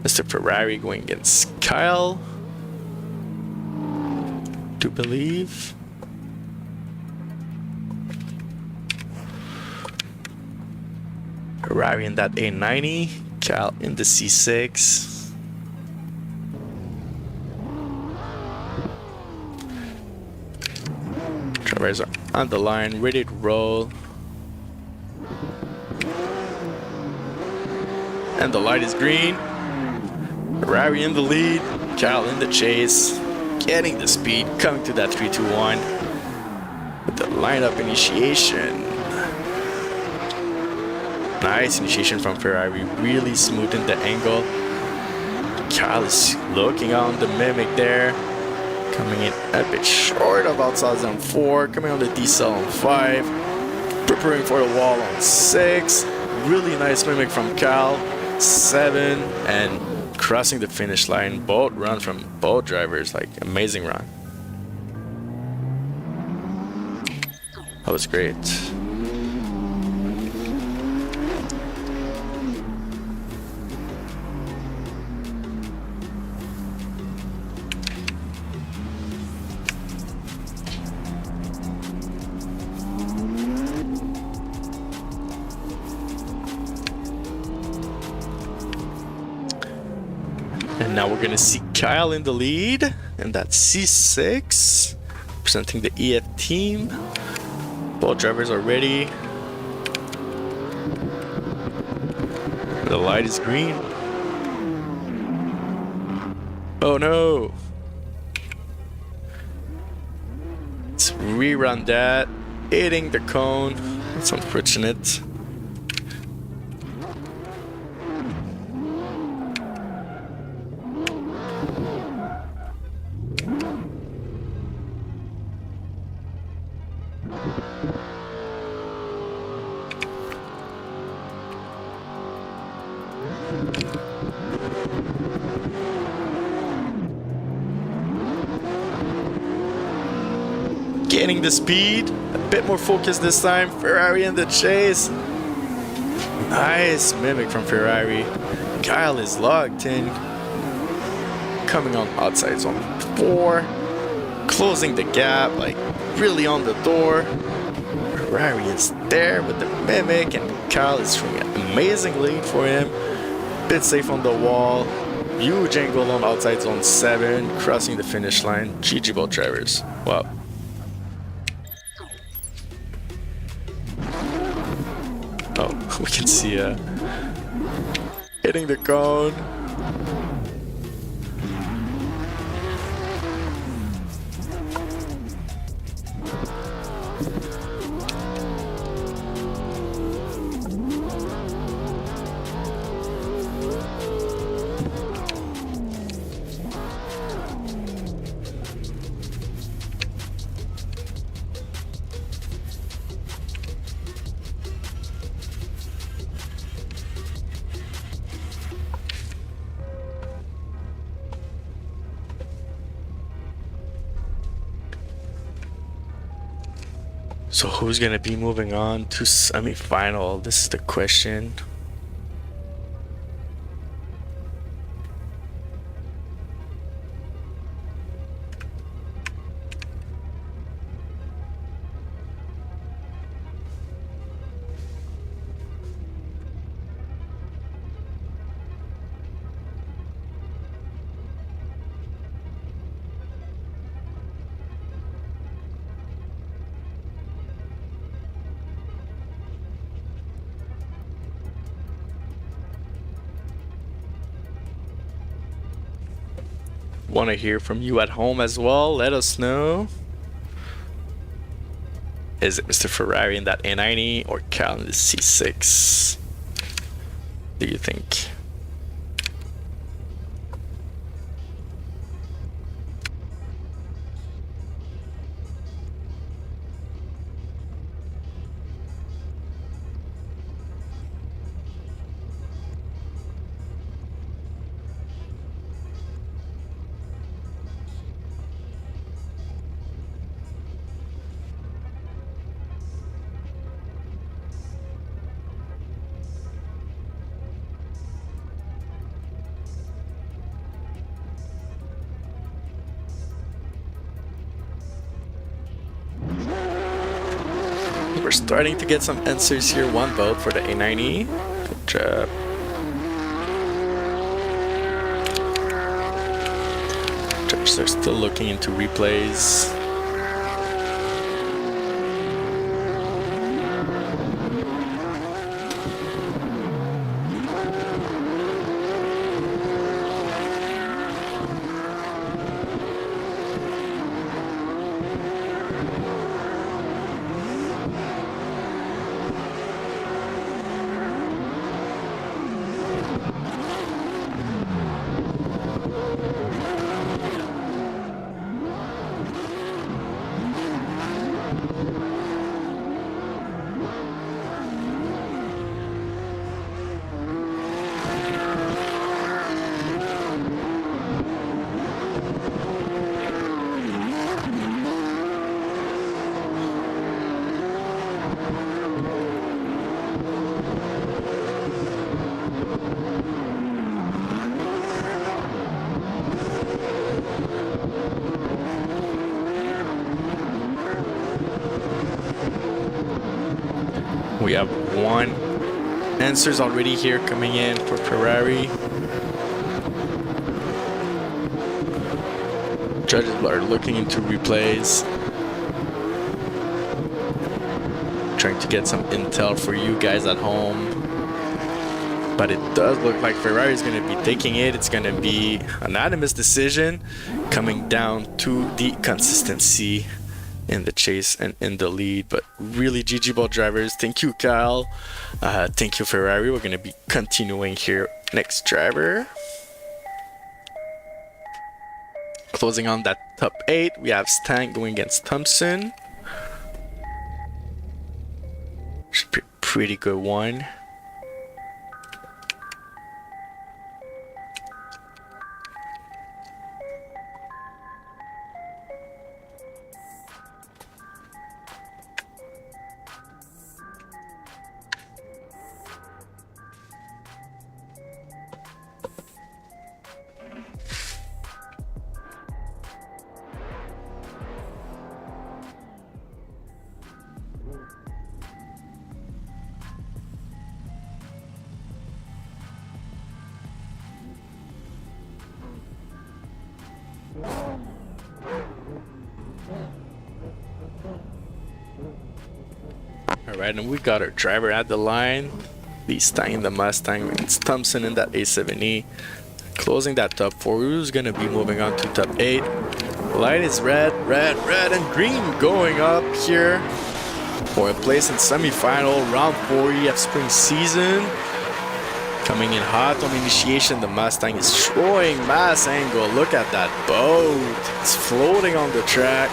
[SPEAKER 1] Mr. Ferrari going against Kyle, to believe. Ferrari in that A90, Cal in the C6. Drivers are on the line, ready to roll. And the light is green. Ferrari in the lead, Cal in the chase, getting the speed, coming to that 3-2-1 with the lineup initiation. Nice initiation from Ferrari, really smoothing the angle. Kyle is looking on the mimic there, coming in a bit short of outside zone 4, coming on the decel on 5, preparing for the wall on 6. Really nice mimic from Kyle, 7, and crossing the finish line. Both run from both drivers, like amazing run. That was great. And now we're gonna see Kyle in the lead, and that's C6, presenting the EF team. Both drivers are ready. The light is green. Oh no! Let's rerun that. Hitting the cone. That's unfortunate. Gaining the speed, a bit more focus this time. Ferrari in the chase. Nice mimic from Ferrari. Kyle is locked in. Coming on outside zone 4. Closing the gap, like really on the door. Ferrari is there with the mimic, and Kyle is showing an amazing lead for him. Bit safe on the wall. Huge angle on outside zone 7. Crossing the finish line. GG both drivers. Wow. Oh, we can see hitting the cone. So who's gonna be moving on to semi-final? This is the question. Want to hear from you at home as well. Let us know. Is it Mr. Ferrari in that A90 or Cal in the C6? Do you think? We're starting to get some answers here. 1 vote for the A90. Good job. Judges are still looking into replays. We have 1 answers already here coming in for Ferrari. Judges are looking into replays, trying to get some intel for you guys at home. But it does look like Ferrari is going to be taking it. It's going to be an unanimous decision coming down to the consistency in the chase and in the lead. But really, GG ball drivers. Thank you, Kyle. Thank you, Ferrari. We're going to be continuing here. Next driver. Closing on that top 8, we have Stang going against Thompson. Should be a pretty good one. Alright, and we got our driver at the line. The Stang in the Mustang against Thompson in that A7E. Closing that top 4. Who's going to be moving on to top 8? Light is red, red, red, and green going up here for a place in semi-final, round 4 EF Spring Season. Coming in hot on initiation, the Mustang is showing mass angle. Look at that boat. It's floating on the track.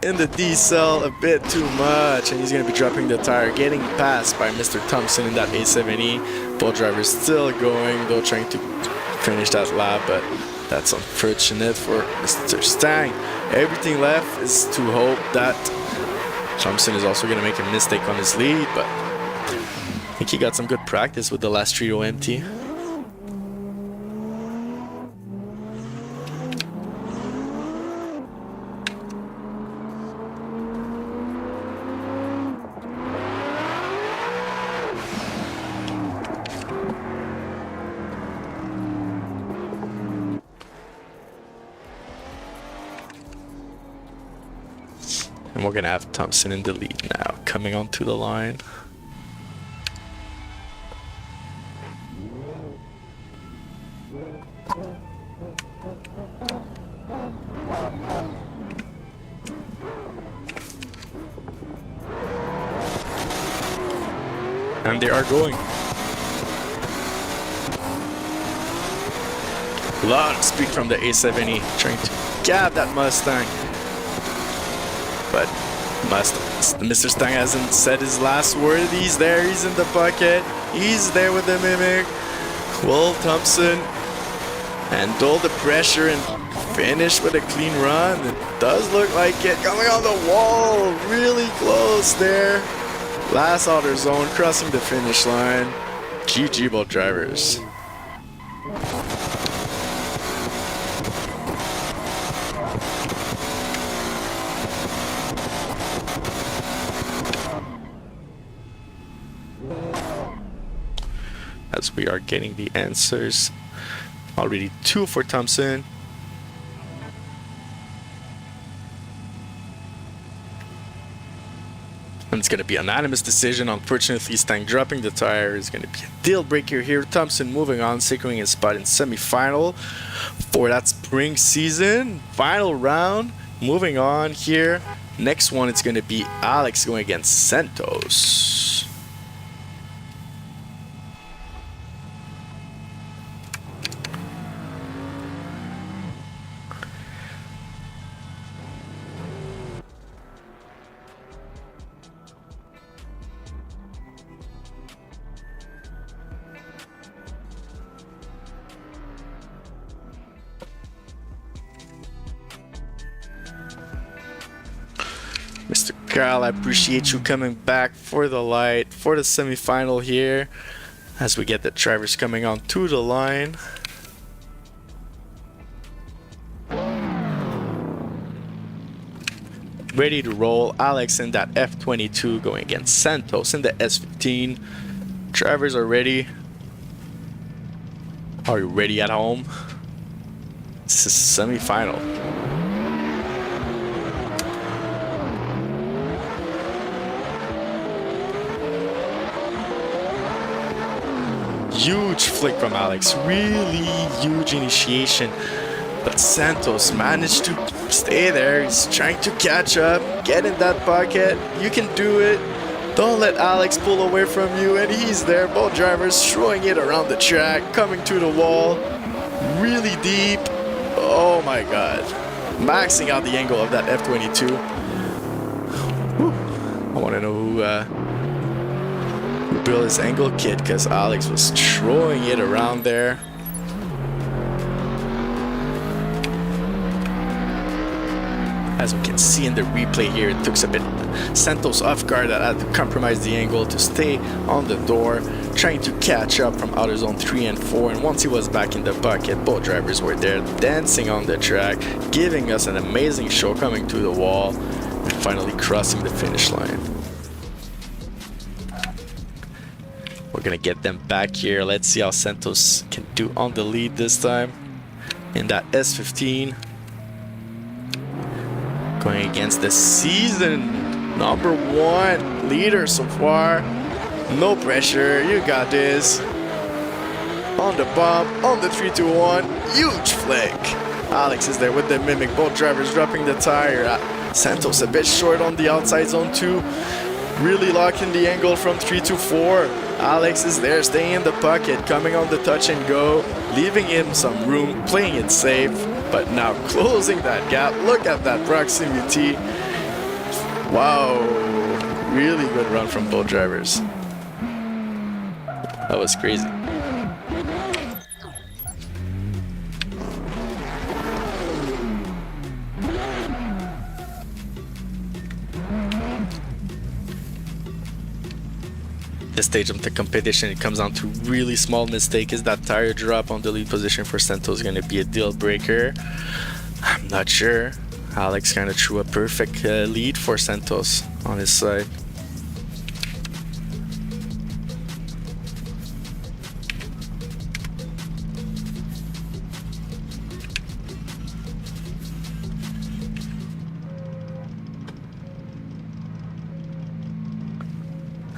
[SPEAKER 1] In the D-cell a bit too much, and he's going to be dropping the tire, getting passed by Mr. Thompson in that A7E. Both drivers still going, though trying to finish that lap, but that's unfortunate for Mr. Stang. Everything left is to hope that Thompson is also going to make a mistake on his lead, but I think he got some good practice with the last trio empty. And we're gonna have Thompson in the lead now, coming onto the line. And they are going. Lot of speed from the A70, trying to gap that Mustang. But Mr. Stang hasn't said his last word. He's there, he's in the bucket. He's there with the Mimic. Will Thompson handle the pressure and finish with a clean run? It does look like it. Coming on the wall, really close there. Last outer zone, crossing the finish line. GG both drivers. As we are getting the answers. Already 2 for Thompson. And it's going to be an unanimous decision. Unfortunately, Stang dropping the tire is going to be a deal breaker here. Thompson moving on, securing his spot in semi-final for that spring season. Final round. Moving on here. Next one, it's going to be Alex going against Santos. Mr. Carl, I appreciate you coming back for the light, for the semi-final here, as we get the drivers coming on to the line. Ready to roll. Alex in that F22 going against Santos in the S15. Drivers are ready. Are you ready at home? This is semi-final. Huge flick from Alex, really huge initiation, but Santos managed to stay there. He's trying to catch up, get in that pocket. You can do it. Don't let Alex pull away from you, and he's there. Both drivers throwing it around the track, coming to the wall, really deep. Oh my god, maxing out the angle of that F22. Whew. I want to know who build his angle kit, because Alex was throwing it around there. As we can see in the replay here, it took a bit Santos off guard that had to compromise the angle to stay on the door, trying to catch up from outer zone 3 and 4. And once he was back in the bucket, both drivers were there dancing on the track, giving us an amazing show, coming to the wall and finally crossing the finish line. We're gonna get them back here. Let's see how Santos can do on the lead this time in that S15. Going against the season #1 leader so far. No pressure, you got this. On the bump, on the 3-2-1, huge flick. Alex is there with the Mimic, both drivers dropping the tire. Santos a bit short on the outside zone 2. Really locking the angle from 3 to 4. Alex is there, staying in the pocket, coming on the touch and go, leaving him some room, playing it safe, but now closing that gap. Look at that proximity. Wow, really good run from both drivers. That was crazy. this stage of the competition, it comes down to really small mistake. Is that tire drop on the lead position for Santos going to be a deal breaker? I'm not sure. Alex kind of threw a perfect lead for Santos on his side.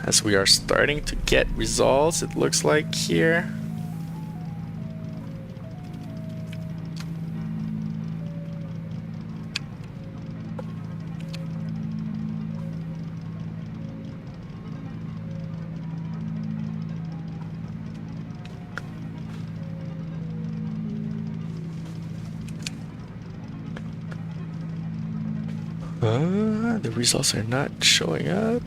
[SPEAKER 1] As we are starting to get results, it looks like here. The results are not showing up.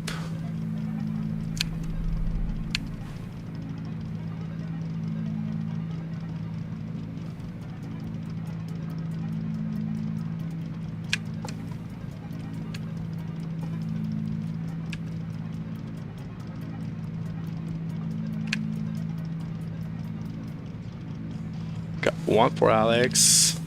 [SPEAKER 1] Got one for Alex.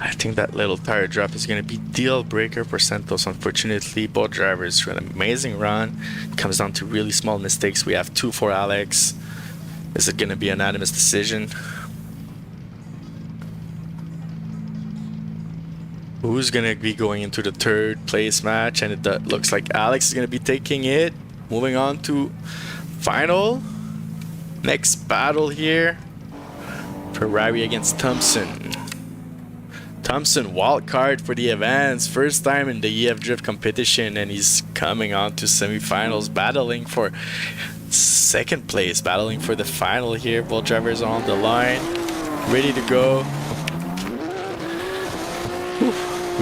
[SPEAKER 1] I think that little tire drop is going to be deal breaker for Santos. Unfortunately, both drivers threw an amazing run. It comes down to really small mistakes. We have 2 for Alex. Is it going to be an unanimous decision? Who's going to be going into the 3rd place match? And it looks like Alex is going to be taking it. Moving on to final. Next battle here. Ferrari against Thompson. Thompson wild card for the events, first time in the EF Drift competition, and he's coming on to semifinals, battling for 2nd place, battling for the final here. Both drivers are on the line, ready to go. Whew.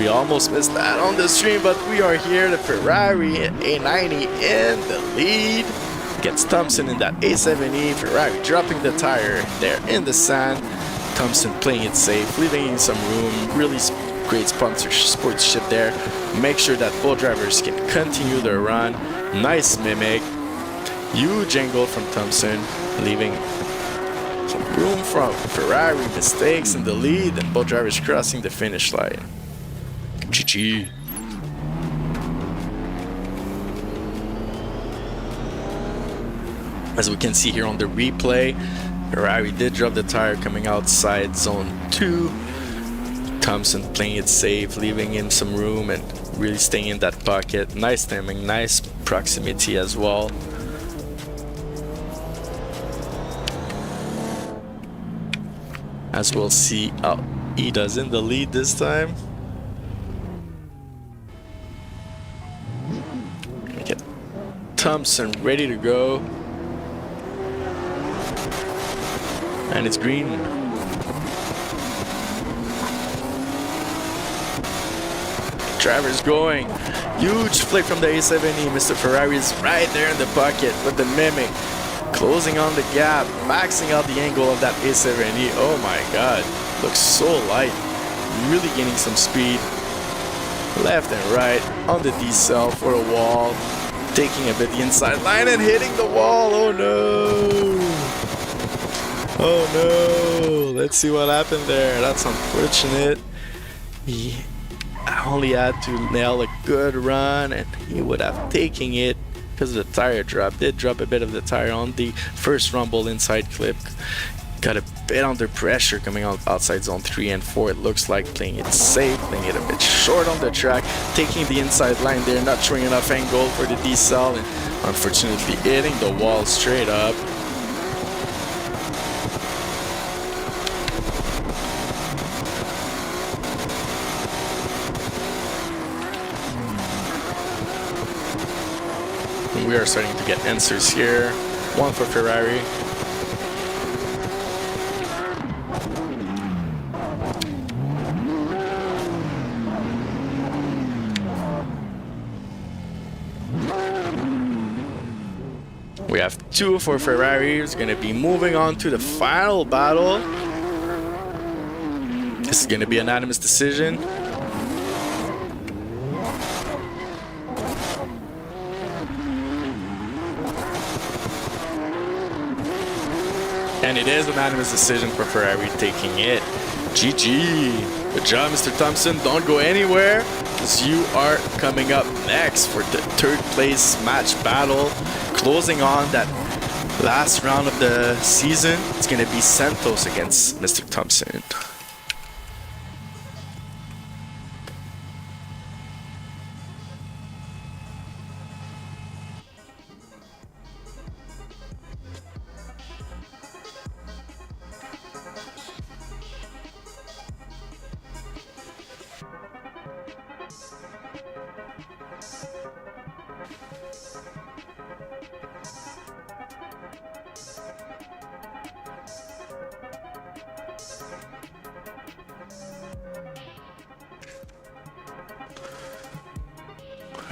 [SPEAKER 1] We almost missed that on the stream, but we are here. The Ferrari at A90 in the lead against Thompson in that A70. Ferrari dropping the tire there in the sand. Thompson playing it safe, leaving in some room. Really great sportsmanship there. Make sure that both drivers can continue their run. Nice mimic. Huge angle from Thompson, leaving some room from Ferrari. Mistakes in the lead, and both drivers crossing the finish line. GG. As we can see here on the replay, Ferrari did drop the tire coming outside zone 2. Thompson playing it safe, leaving in some room and really staying in that pocket. Nice timing, nice proximity as well. As we'll see how he does in the lead this time. Get Thompson ready to go. And it's green. Driver's going. Huge flick from the A70. Mr. Ferrari is right there in the pocket with the mimic. Closing on the gap. Maxing out the angle of that A70. Oh my god. Looks so light. Really gaining some speed. Left and right on the decel for a wall. Taking a bit the inside line and hitting the wall. Oh no. Oh no, let's see what happened there. That's unfortunate. He only had to nail a good run and he would have taken it because the tire drop. Did drop a bit of the tire on the first rumble inside clip. Got a bit under pressure coming out outside zone 3 and 4. It looks like playing it safe, playing it a bit short on the track, taking the inside line there, not showing enough angle for the decel, and unfortunately hitting the wall straight up. We are starting to get answers here. One for Ferrari. We have 2 for Ferrari. It's going to be moving on to the final battle. This is going to be an unanimous decision. And it is unanimous decision for Ferrari taking it. GG. Good job, Mr. Thompson. Don't go anywhere, because you are coming up next for the third place match battle. Closing on that last round of the season, it's going to be Santos against Mr. Thompson.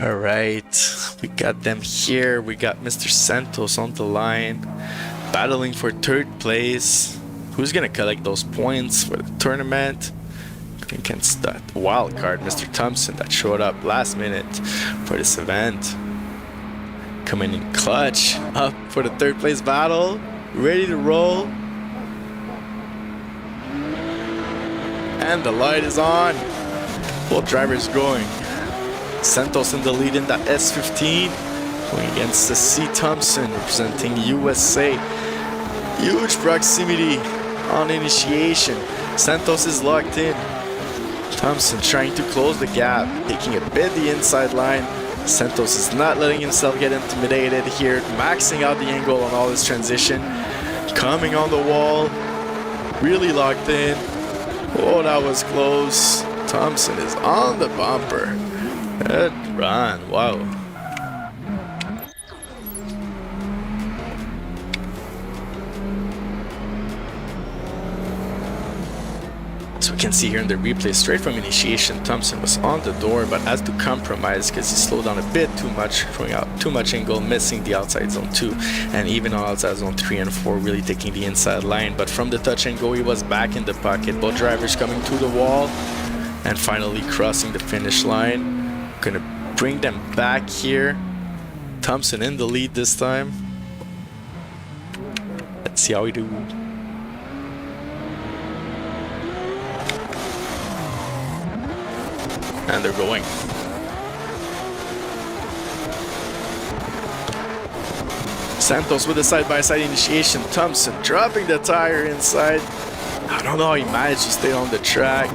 [SPEAKER 1] All right, we got them here. We got Mr. Santos on the line, battling for third place. Who's gonna collect those points for the tournament? Against that wild card, Mr. Thompson, that showed up last minute for this event. Coming in clutch, up for the third place battle, ready to roll. And the light is on. Both drivers going. Santos in the lead in that S15, going against the C. Thompson representing USA. Huge proximity on initiation. Santos is locked in. Thompson trying to close the gap, taking a bit the inside line. Santos is not letting himself get intimidated here, maxing out the angle on all his transition. Coming on the wall, really locked in. Oh, that was close. Thompson is on the bumper. Good run, wow. So we can see here in the replay, straight from initiation, Thompson was on the door, but has to compromise because he slowed down a bit too much, throwing out too much angle, missing the outside zone 2, and even on outside zone 3 and 4, really taking the inside line. But from the touch and go, he was back in the pocket. Both drivers coming to the wall, and finally crossing the finish line. Gonna bring them back here. Thompson in the lead this time. Let's see how we do. And they're going. Santos with a side-by-side initiation. Thompson dropping the tire inside. I don't know how he managed to stay on the track.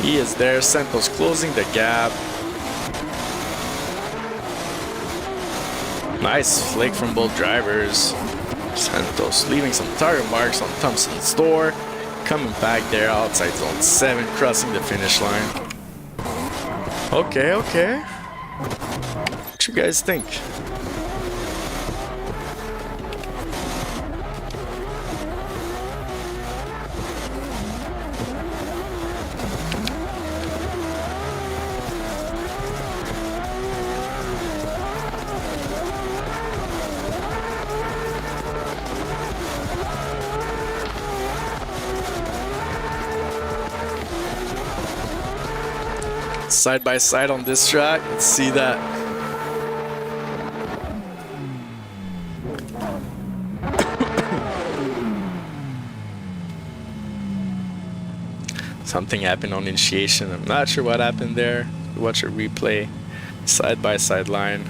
[SPEAKER 1] He is there. Santos closing the gap. Nice flick from both drivers. Santos leaving some tire marks on Thompson's door. Coming back there outside zone 7, crossing the finish line. Okay, okay. What you guys think? Side by side on this track, let's see that. Something happened on initiation. I'm not sure what happened there. Watch a replay. Side by side line.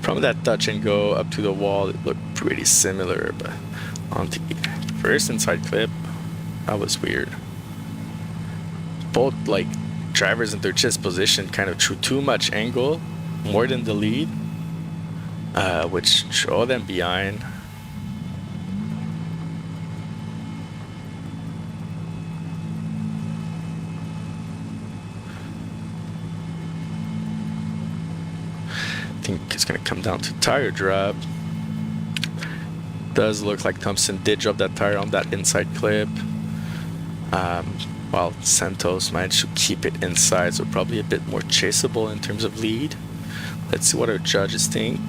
[SPEAKER 1] From that touch and go up to the wall, it looked pretty similar, but on the first inside clip, that was weird. Both like drivers in their chest position kind of threw too much angle, more than the lead, which drove them behind. I think it's gonna come down to tire drop. Does look like Thompson did drop that tire on that inside clip. While Santos managed to keep it inside, so probably a bit more chaseable in terms of lead. Let's see what our judges think.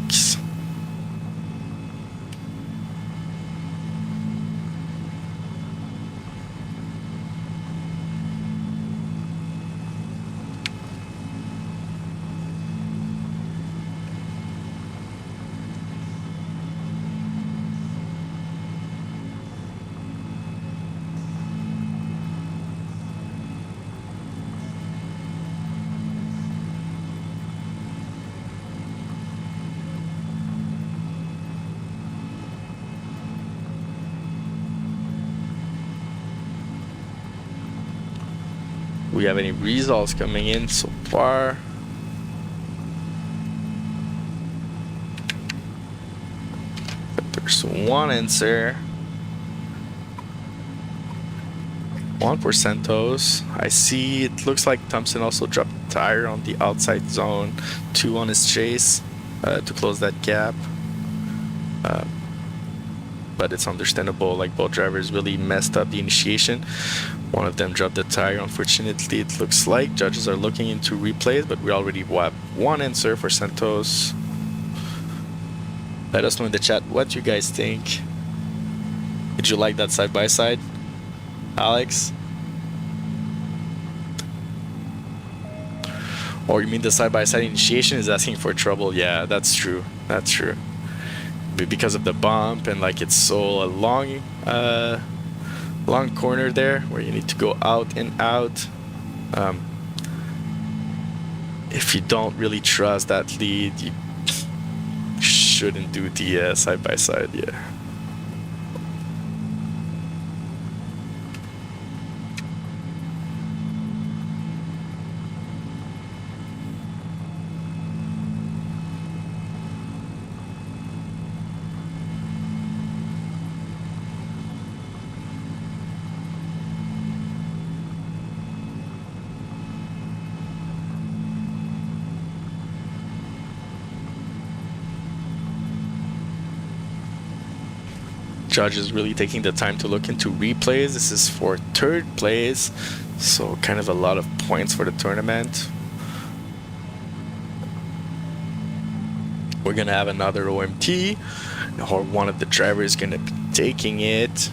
[SPEAKER 1] we have any results coming in so far? But there's one answer. One for Santos. I see it looks like Thompson also dropped a tire on the outside zone. 2 on his chase to close that gap. But it's understandable, like both drivers really messed up the initiation. One of them dropped the tire, unfortunately, it looks like. Judges are looking into replays, but we already have one answer for Santos. Let us know in the chat what you guys think. Did you like that side-by-side, Alex? Or you mean the side-by-side initiation is asking for trouble? Yeah, that's true. That's true. Because of the bump and like it's so a long corner there where you need to go out and out. If you don't really trust that lead, you shouldn't do the side-by-side. Yeah. Judges really taking the time to look into replays. This is for third place, so kind of a lot of points for the tournament. We're gonna have another OMT, or one of the drivers gonna be taking it.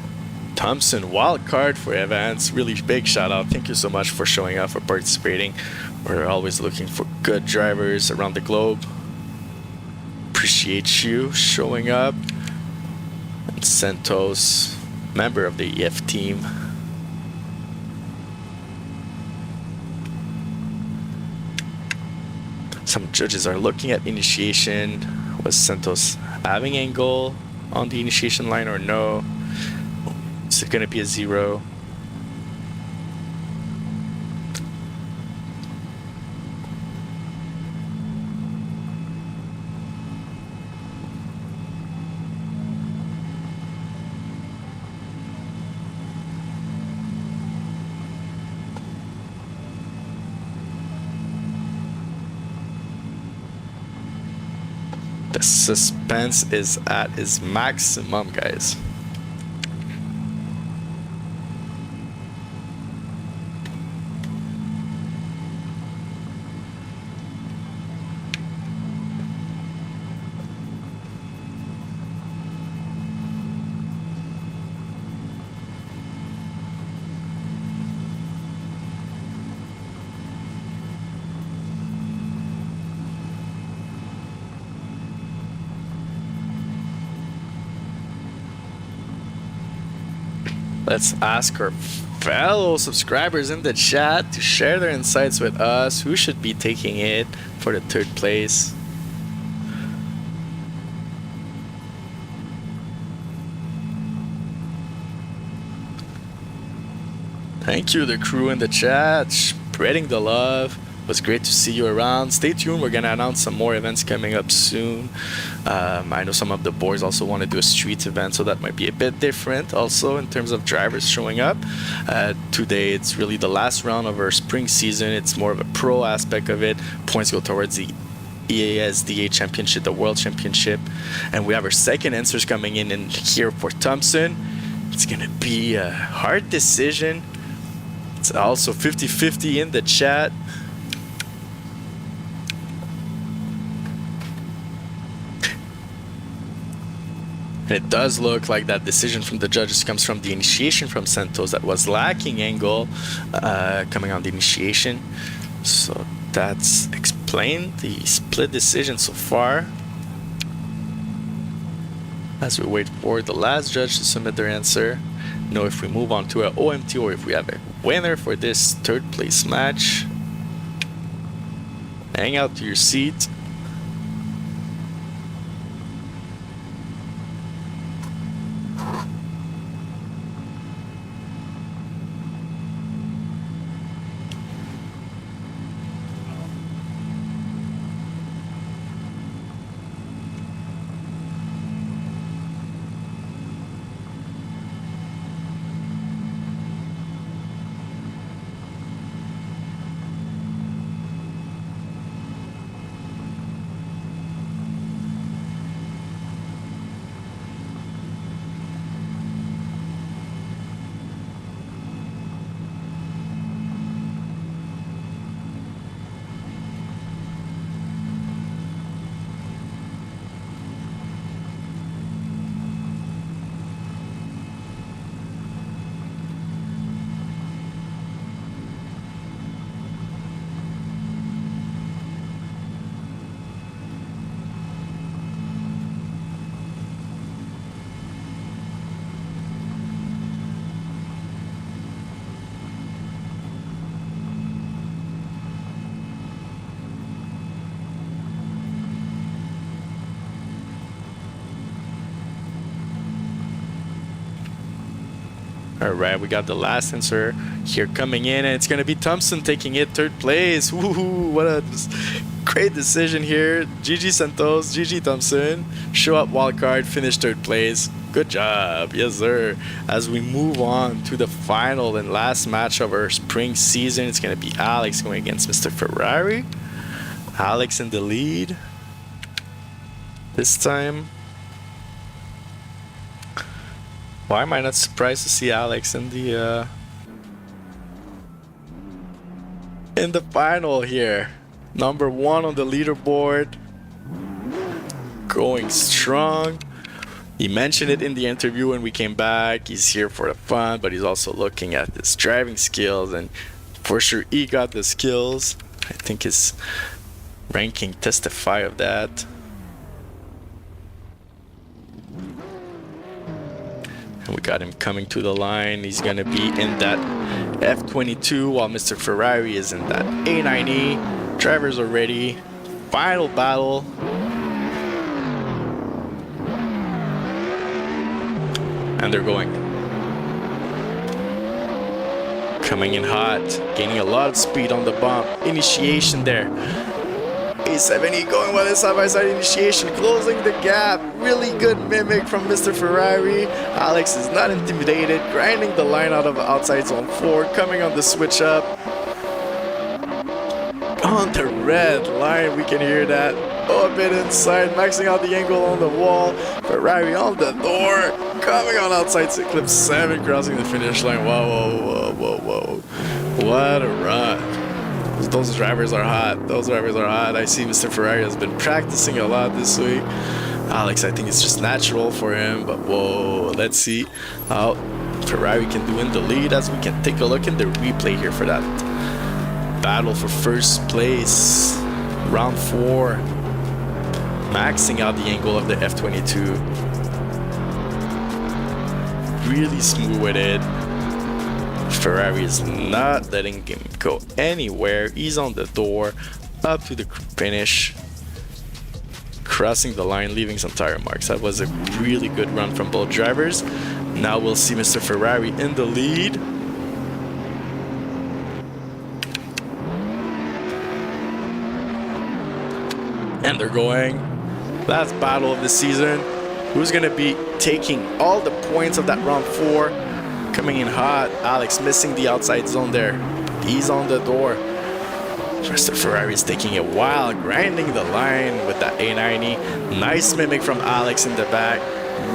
[SPEAKER 1] Thompson wildcard for Evans. Really big shout out. Thank you so much for showing up, for participating. We're always looking for good drivers around the globe. Appreciate you showing up. Santos, member of the EF team. Some judges are looking at initiation. Was Santos having angle on the initiation line or no? Is it going to be a 0? The suspense is at its maximum, guys. Let's ask our fellow subscribers in the chat to share their insights with us. Who should be taking it for the third place? Thank you, the crew in the chat, spreading the love. It was great to see you around. Stay tuned, we're gonna announce some more events coming up soon. I know some of the boards also want to do a street event, so that might be a bit different also in terms of drivers showing up. Today it's really the last round of our spring season. It's more of a pro aspect of it. Points go towards the ESDA championship, the world championship, and we have our second answers coming in here for Thompson. It's gonna be a hard decision. It's also 50-50 in the chat. And it does look like that decision from the judges comes from the initiation from Santos that was lacking angle coming on the initiation. So that's explained the split decision so far. As we wait for the last judge to submit their answer, know if we move on to an OMT or if we have a winner for this third place match. Hang out to your seat. All right, we got the last answer here coming in, and it's going to be Thompson taking it third place. Woohoo, what a great decision here. GG Santos, GG Thompson. Show up wildcard, finish third place. Good job, yes sir. As we move on to the final and last match of our spring season, it's going to be Alex going against Mr. Ferrari. Alex in the lead. This time, why am I not surprised to see Alex in the final here? Number 1 on the leaderboard, going strong. He mentioned it in the interview when we came back. He's here for the fun, but he's also looking at his driving skills, and for sure he got the skills. I think his ranking testify of that. And we got him coming to the line. He's gonna be in that F22 while Mr. Ferrari is in that A90. Drivers are ready. Final battle. And they're going. Coming in hot, gaining a lot of speed on the bump. Initiation there. A70 going with his side-by-side initiation, closing the gap. Really good mimic from Mr. Ferrari. Alex is not intimidated, grinding the line out of outside zone 4, coming on the switch up. On the red line, we can hear that. Oh, a bit inside, maxing out the angle on the wall. Ferrari on the door, coming on outside to clip 7, crossing the finish line. Whoa, whoa, whoa, whoa, whoa. What a run. Those drivers are hot. Those drivers are hot. I see Mr. Ferrari has been practicing a lot this week. Alex, I think it's just natural for him, but whoa, let's see how Ferrari can do in the lead as we can take a look in the replay here for that battle for first place. Round 4. Maxing out the angle of the F22. Really smooth with it. Ferrari is not letting him go anywhere. He's on the door, up to the finish, crossing the line, leaving some tire marks. That was a really good run from both drivers. Now we'll see Mr. Ferrari in the lead. And they're going. Last battle of the season. Who's going to be taking all the points of that round 4? Coming in hot. Alex missing the outside zone there. He's on the door. Mr. Ferrari is taking a while, grinding the line with that A90. Nice mimic from Alex in the back.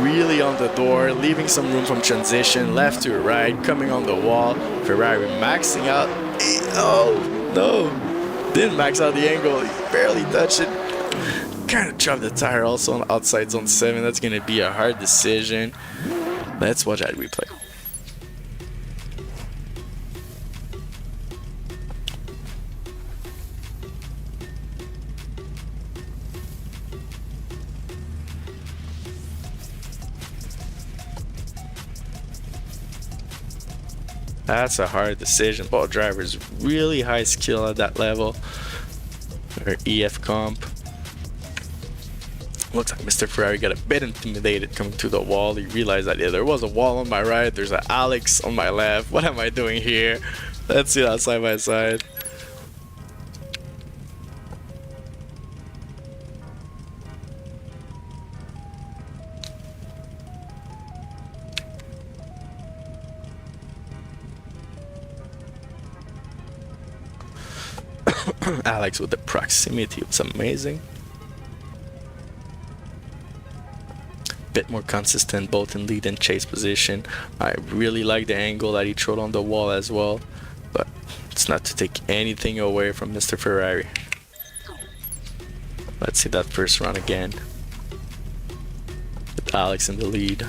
[SPEAKER 1] Really on the door, leaving some room from transition, left to right, coming on the wall. Ferrari maxing out. Oh, no. Didn't max out the angle. He barely touched it. Kind of dropped the tire also on outside zone 7. That's going to be a hard decision. Let's watch that replay. That's a hard decision. Both drivers really high skill at that level. Or EF comp. Looks like Mr. Ferrari got a bit intimidated coming to the wall. He realized that there was a wall on my right, there's an Alex on my left. What am I doing here? Let's see that side by side. Alex with the proximity was amazing. Bit more consistent both in lead and chase position. I really like the angle that he showed on the wall as well, but it's not to take anything away from Mr. Ferrari. Let's see that first run again with Alex in the lead.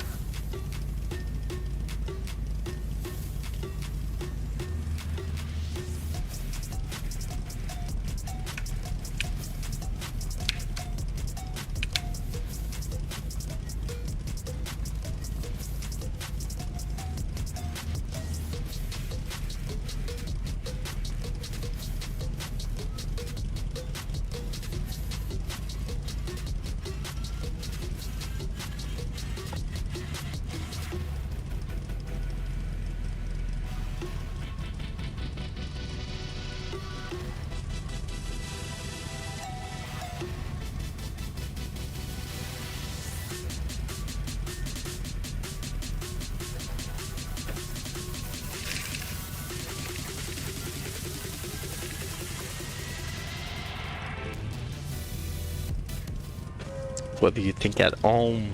[SPEAKER 1] What do you think at home?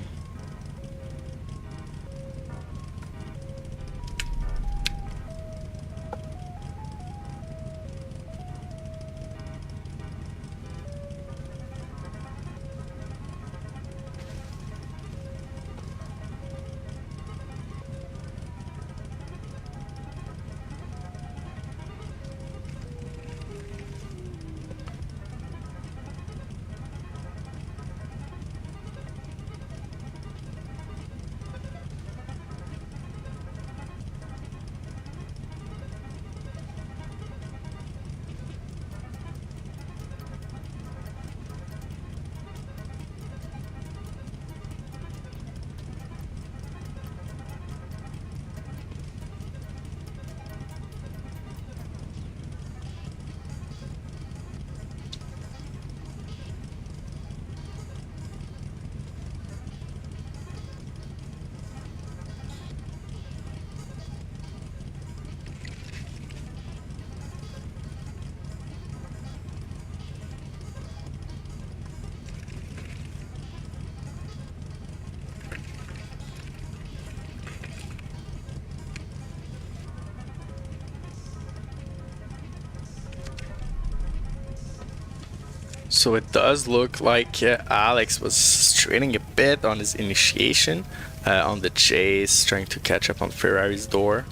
[SPEAKER 1] So it does look like Alex was straining a bit on his initiation, on the chase, trying to catch up on Ferrari's door.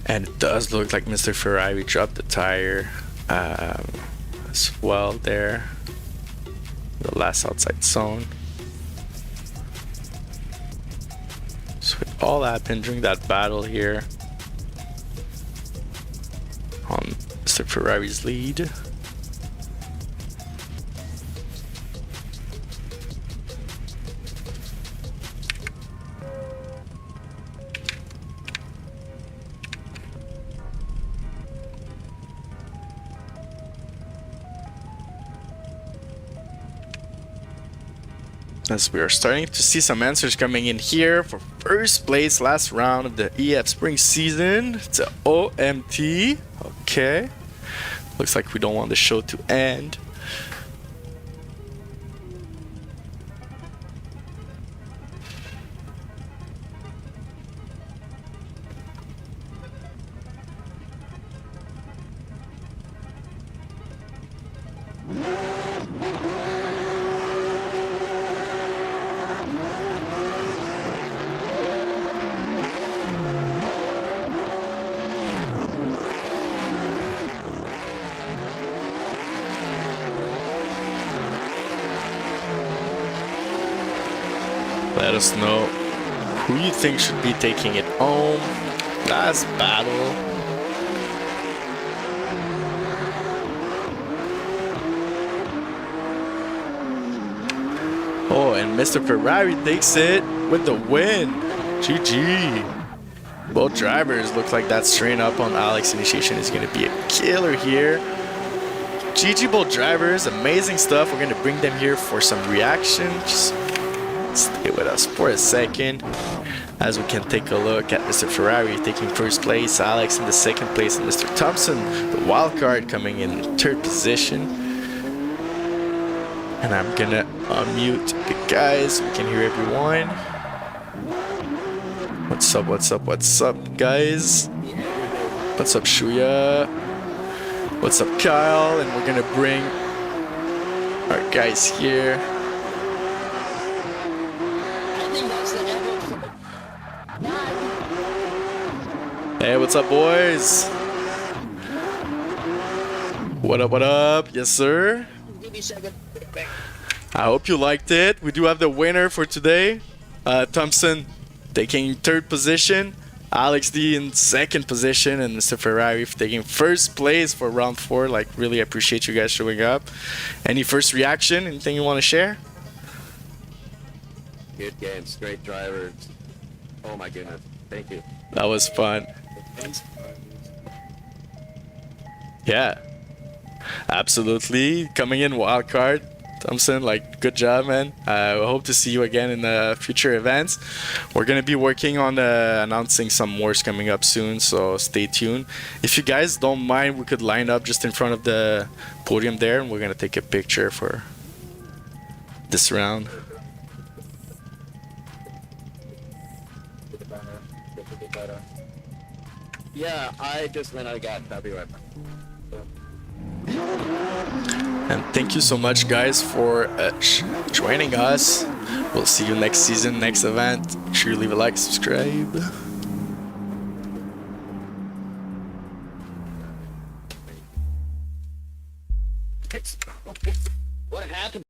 [SPEAKER 1] And it does look like Mr. Ferrari dropped the tire as well there. The last outside zone. So it all happened during that battle here on Mr. Ferrari's lead. As we are starting to see some answers coming in here for first place last round of the EF Spring season. It's a OMT. Okay. Looks like we don't want the show to end. Let us know who you think should be taking it home. Last battle. Oh, and Mr. Ferrari takes it with the win. GG. Both drivers look like that strain up on Alex initiation is going to be a killer here. GG both drivers, amazing stuff. We're going to bring them here for some reaction. Just stay with us for a second as we can take a look at Mr. Ferrari taking first place, Alex in the second place, and Mr. Thompson, the wild card, coming in third position. And I'm gonna unmute the guys so we can hear everyone. What's up, what's up, what's up, guys? What's up, Shuya? What's up, Kyle? And we're gonna bring our guys here. Hey, what's up, boys? What up, what up? Yes, sir. I hope you liked it. We do have the winner for today. Thompson taking third position, Alex D in second position, and Mr. Ferrari taking first place for round 4. Like, really appreciate you guys showing up. Any first reaction? Anything you want to share?
[SPEAKER 2] Good game, straight drivers. Oh my goodness, thank you.
[SPEAKER 1] That was fun. Yeah, absolutely. Coming in wild card, Thompson, like, good job, man. I hope to see you again in the future events. We're gonna be working on announcing some wars coming up soon, so stay tuned. If you guys don't mind, we could line up just in front of the podium there, and we're gonna take a picture for this round.
[SPEAKER 4] Yeah, I just went out of gas. I'll be right back.
[SPEAKER 1] And thank you so much, guys, for joining us. We'll see you next season, next event. Make sure you leave a like, subscribe.
[SPEAKER 4] What happened?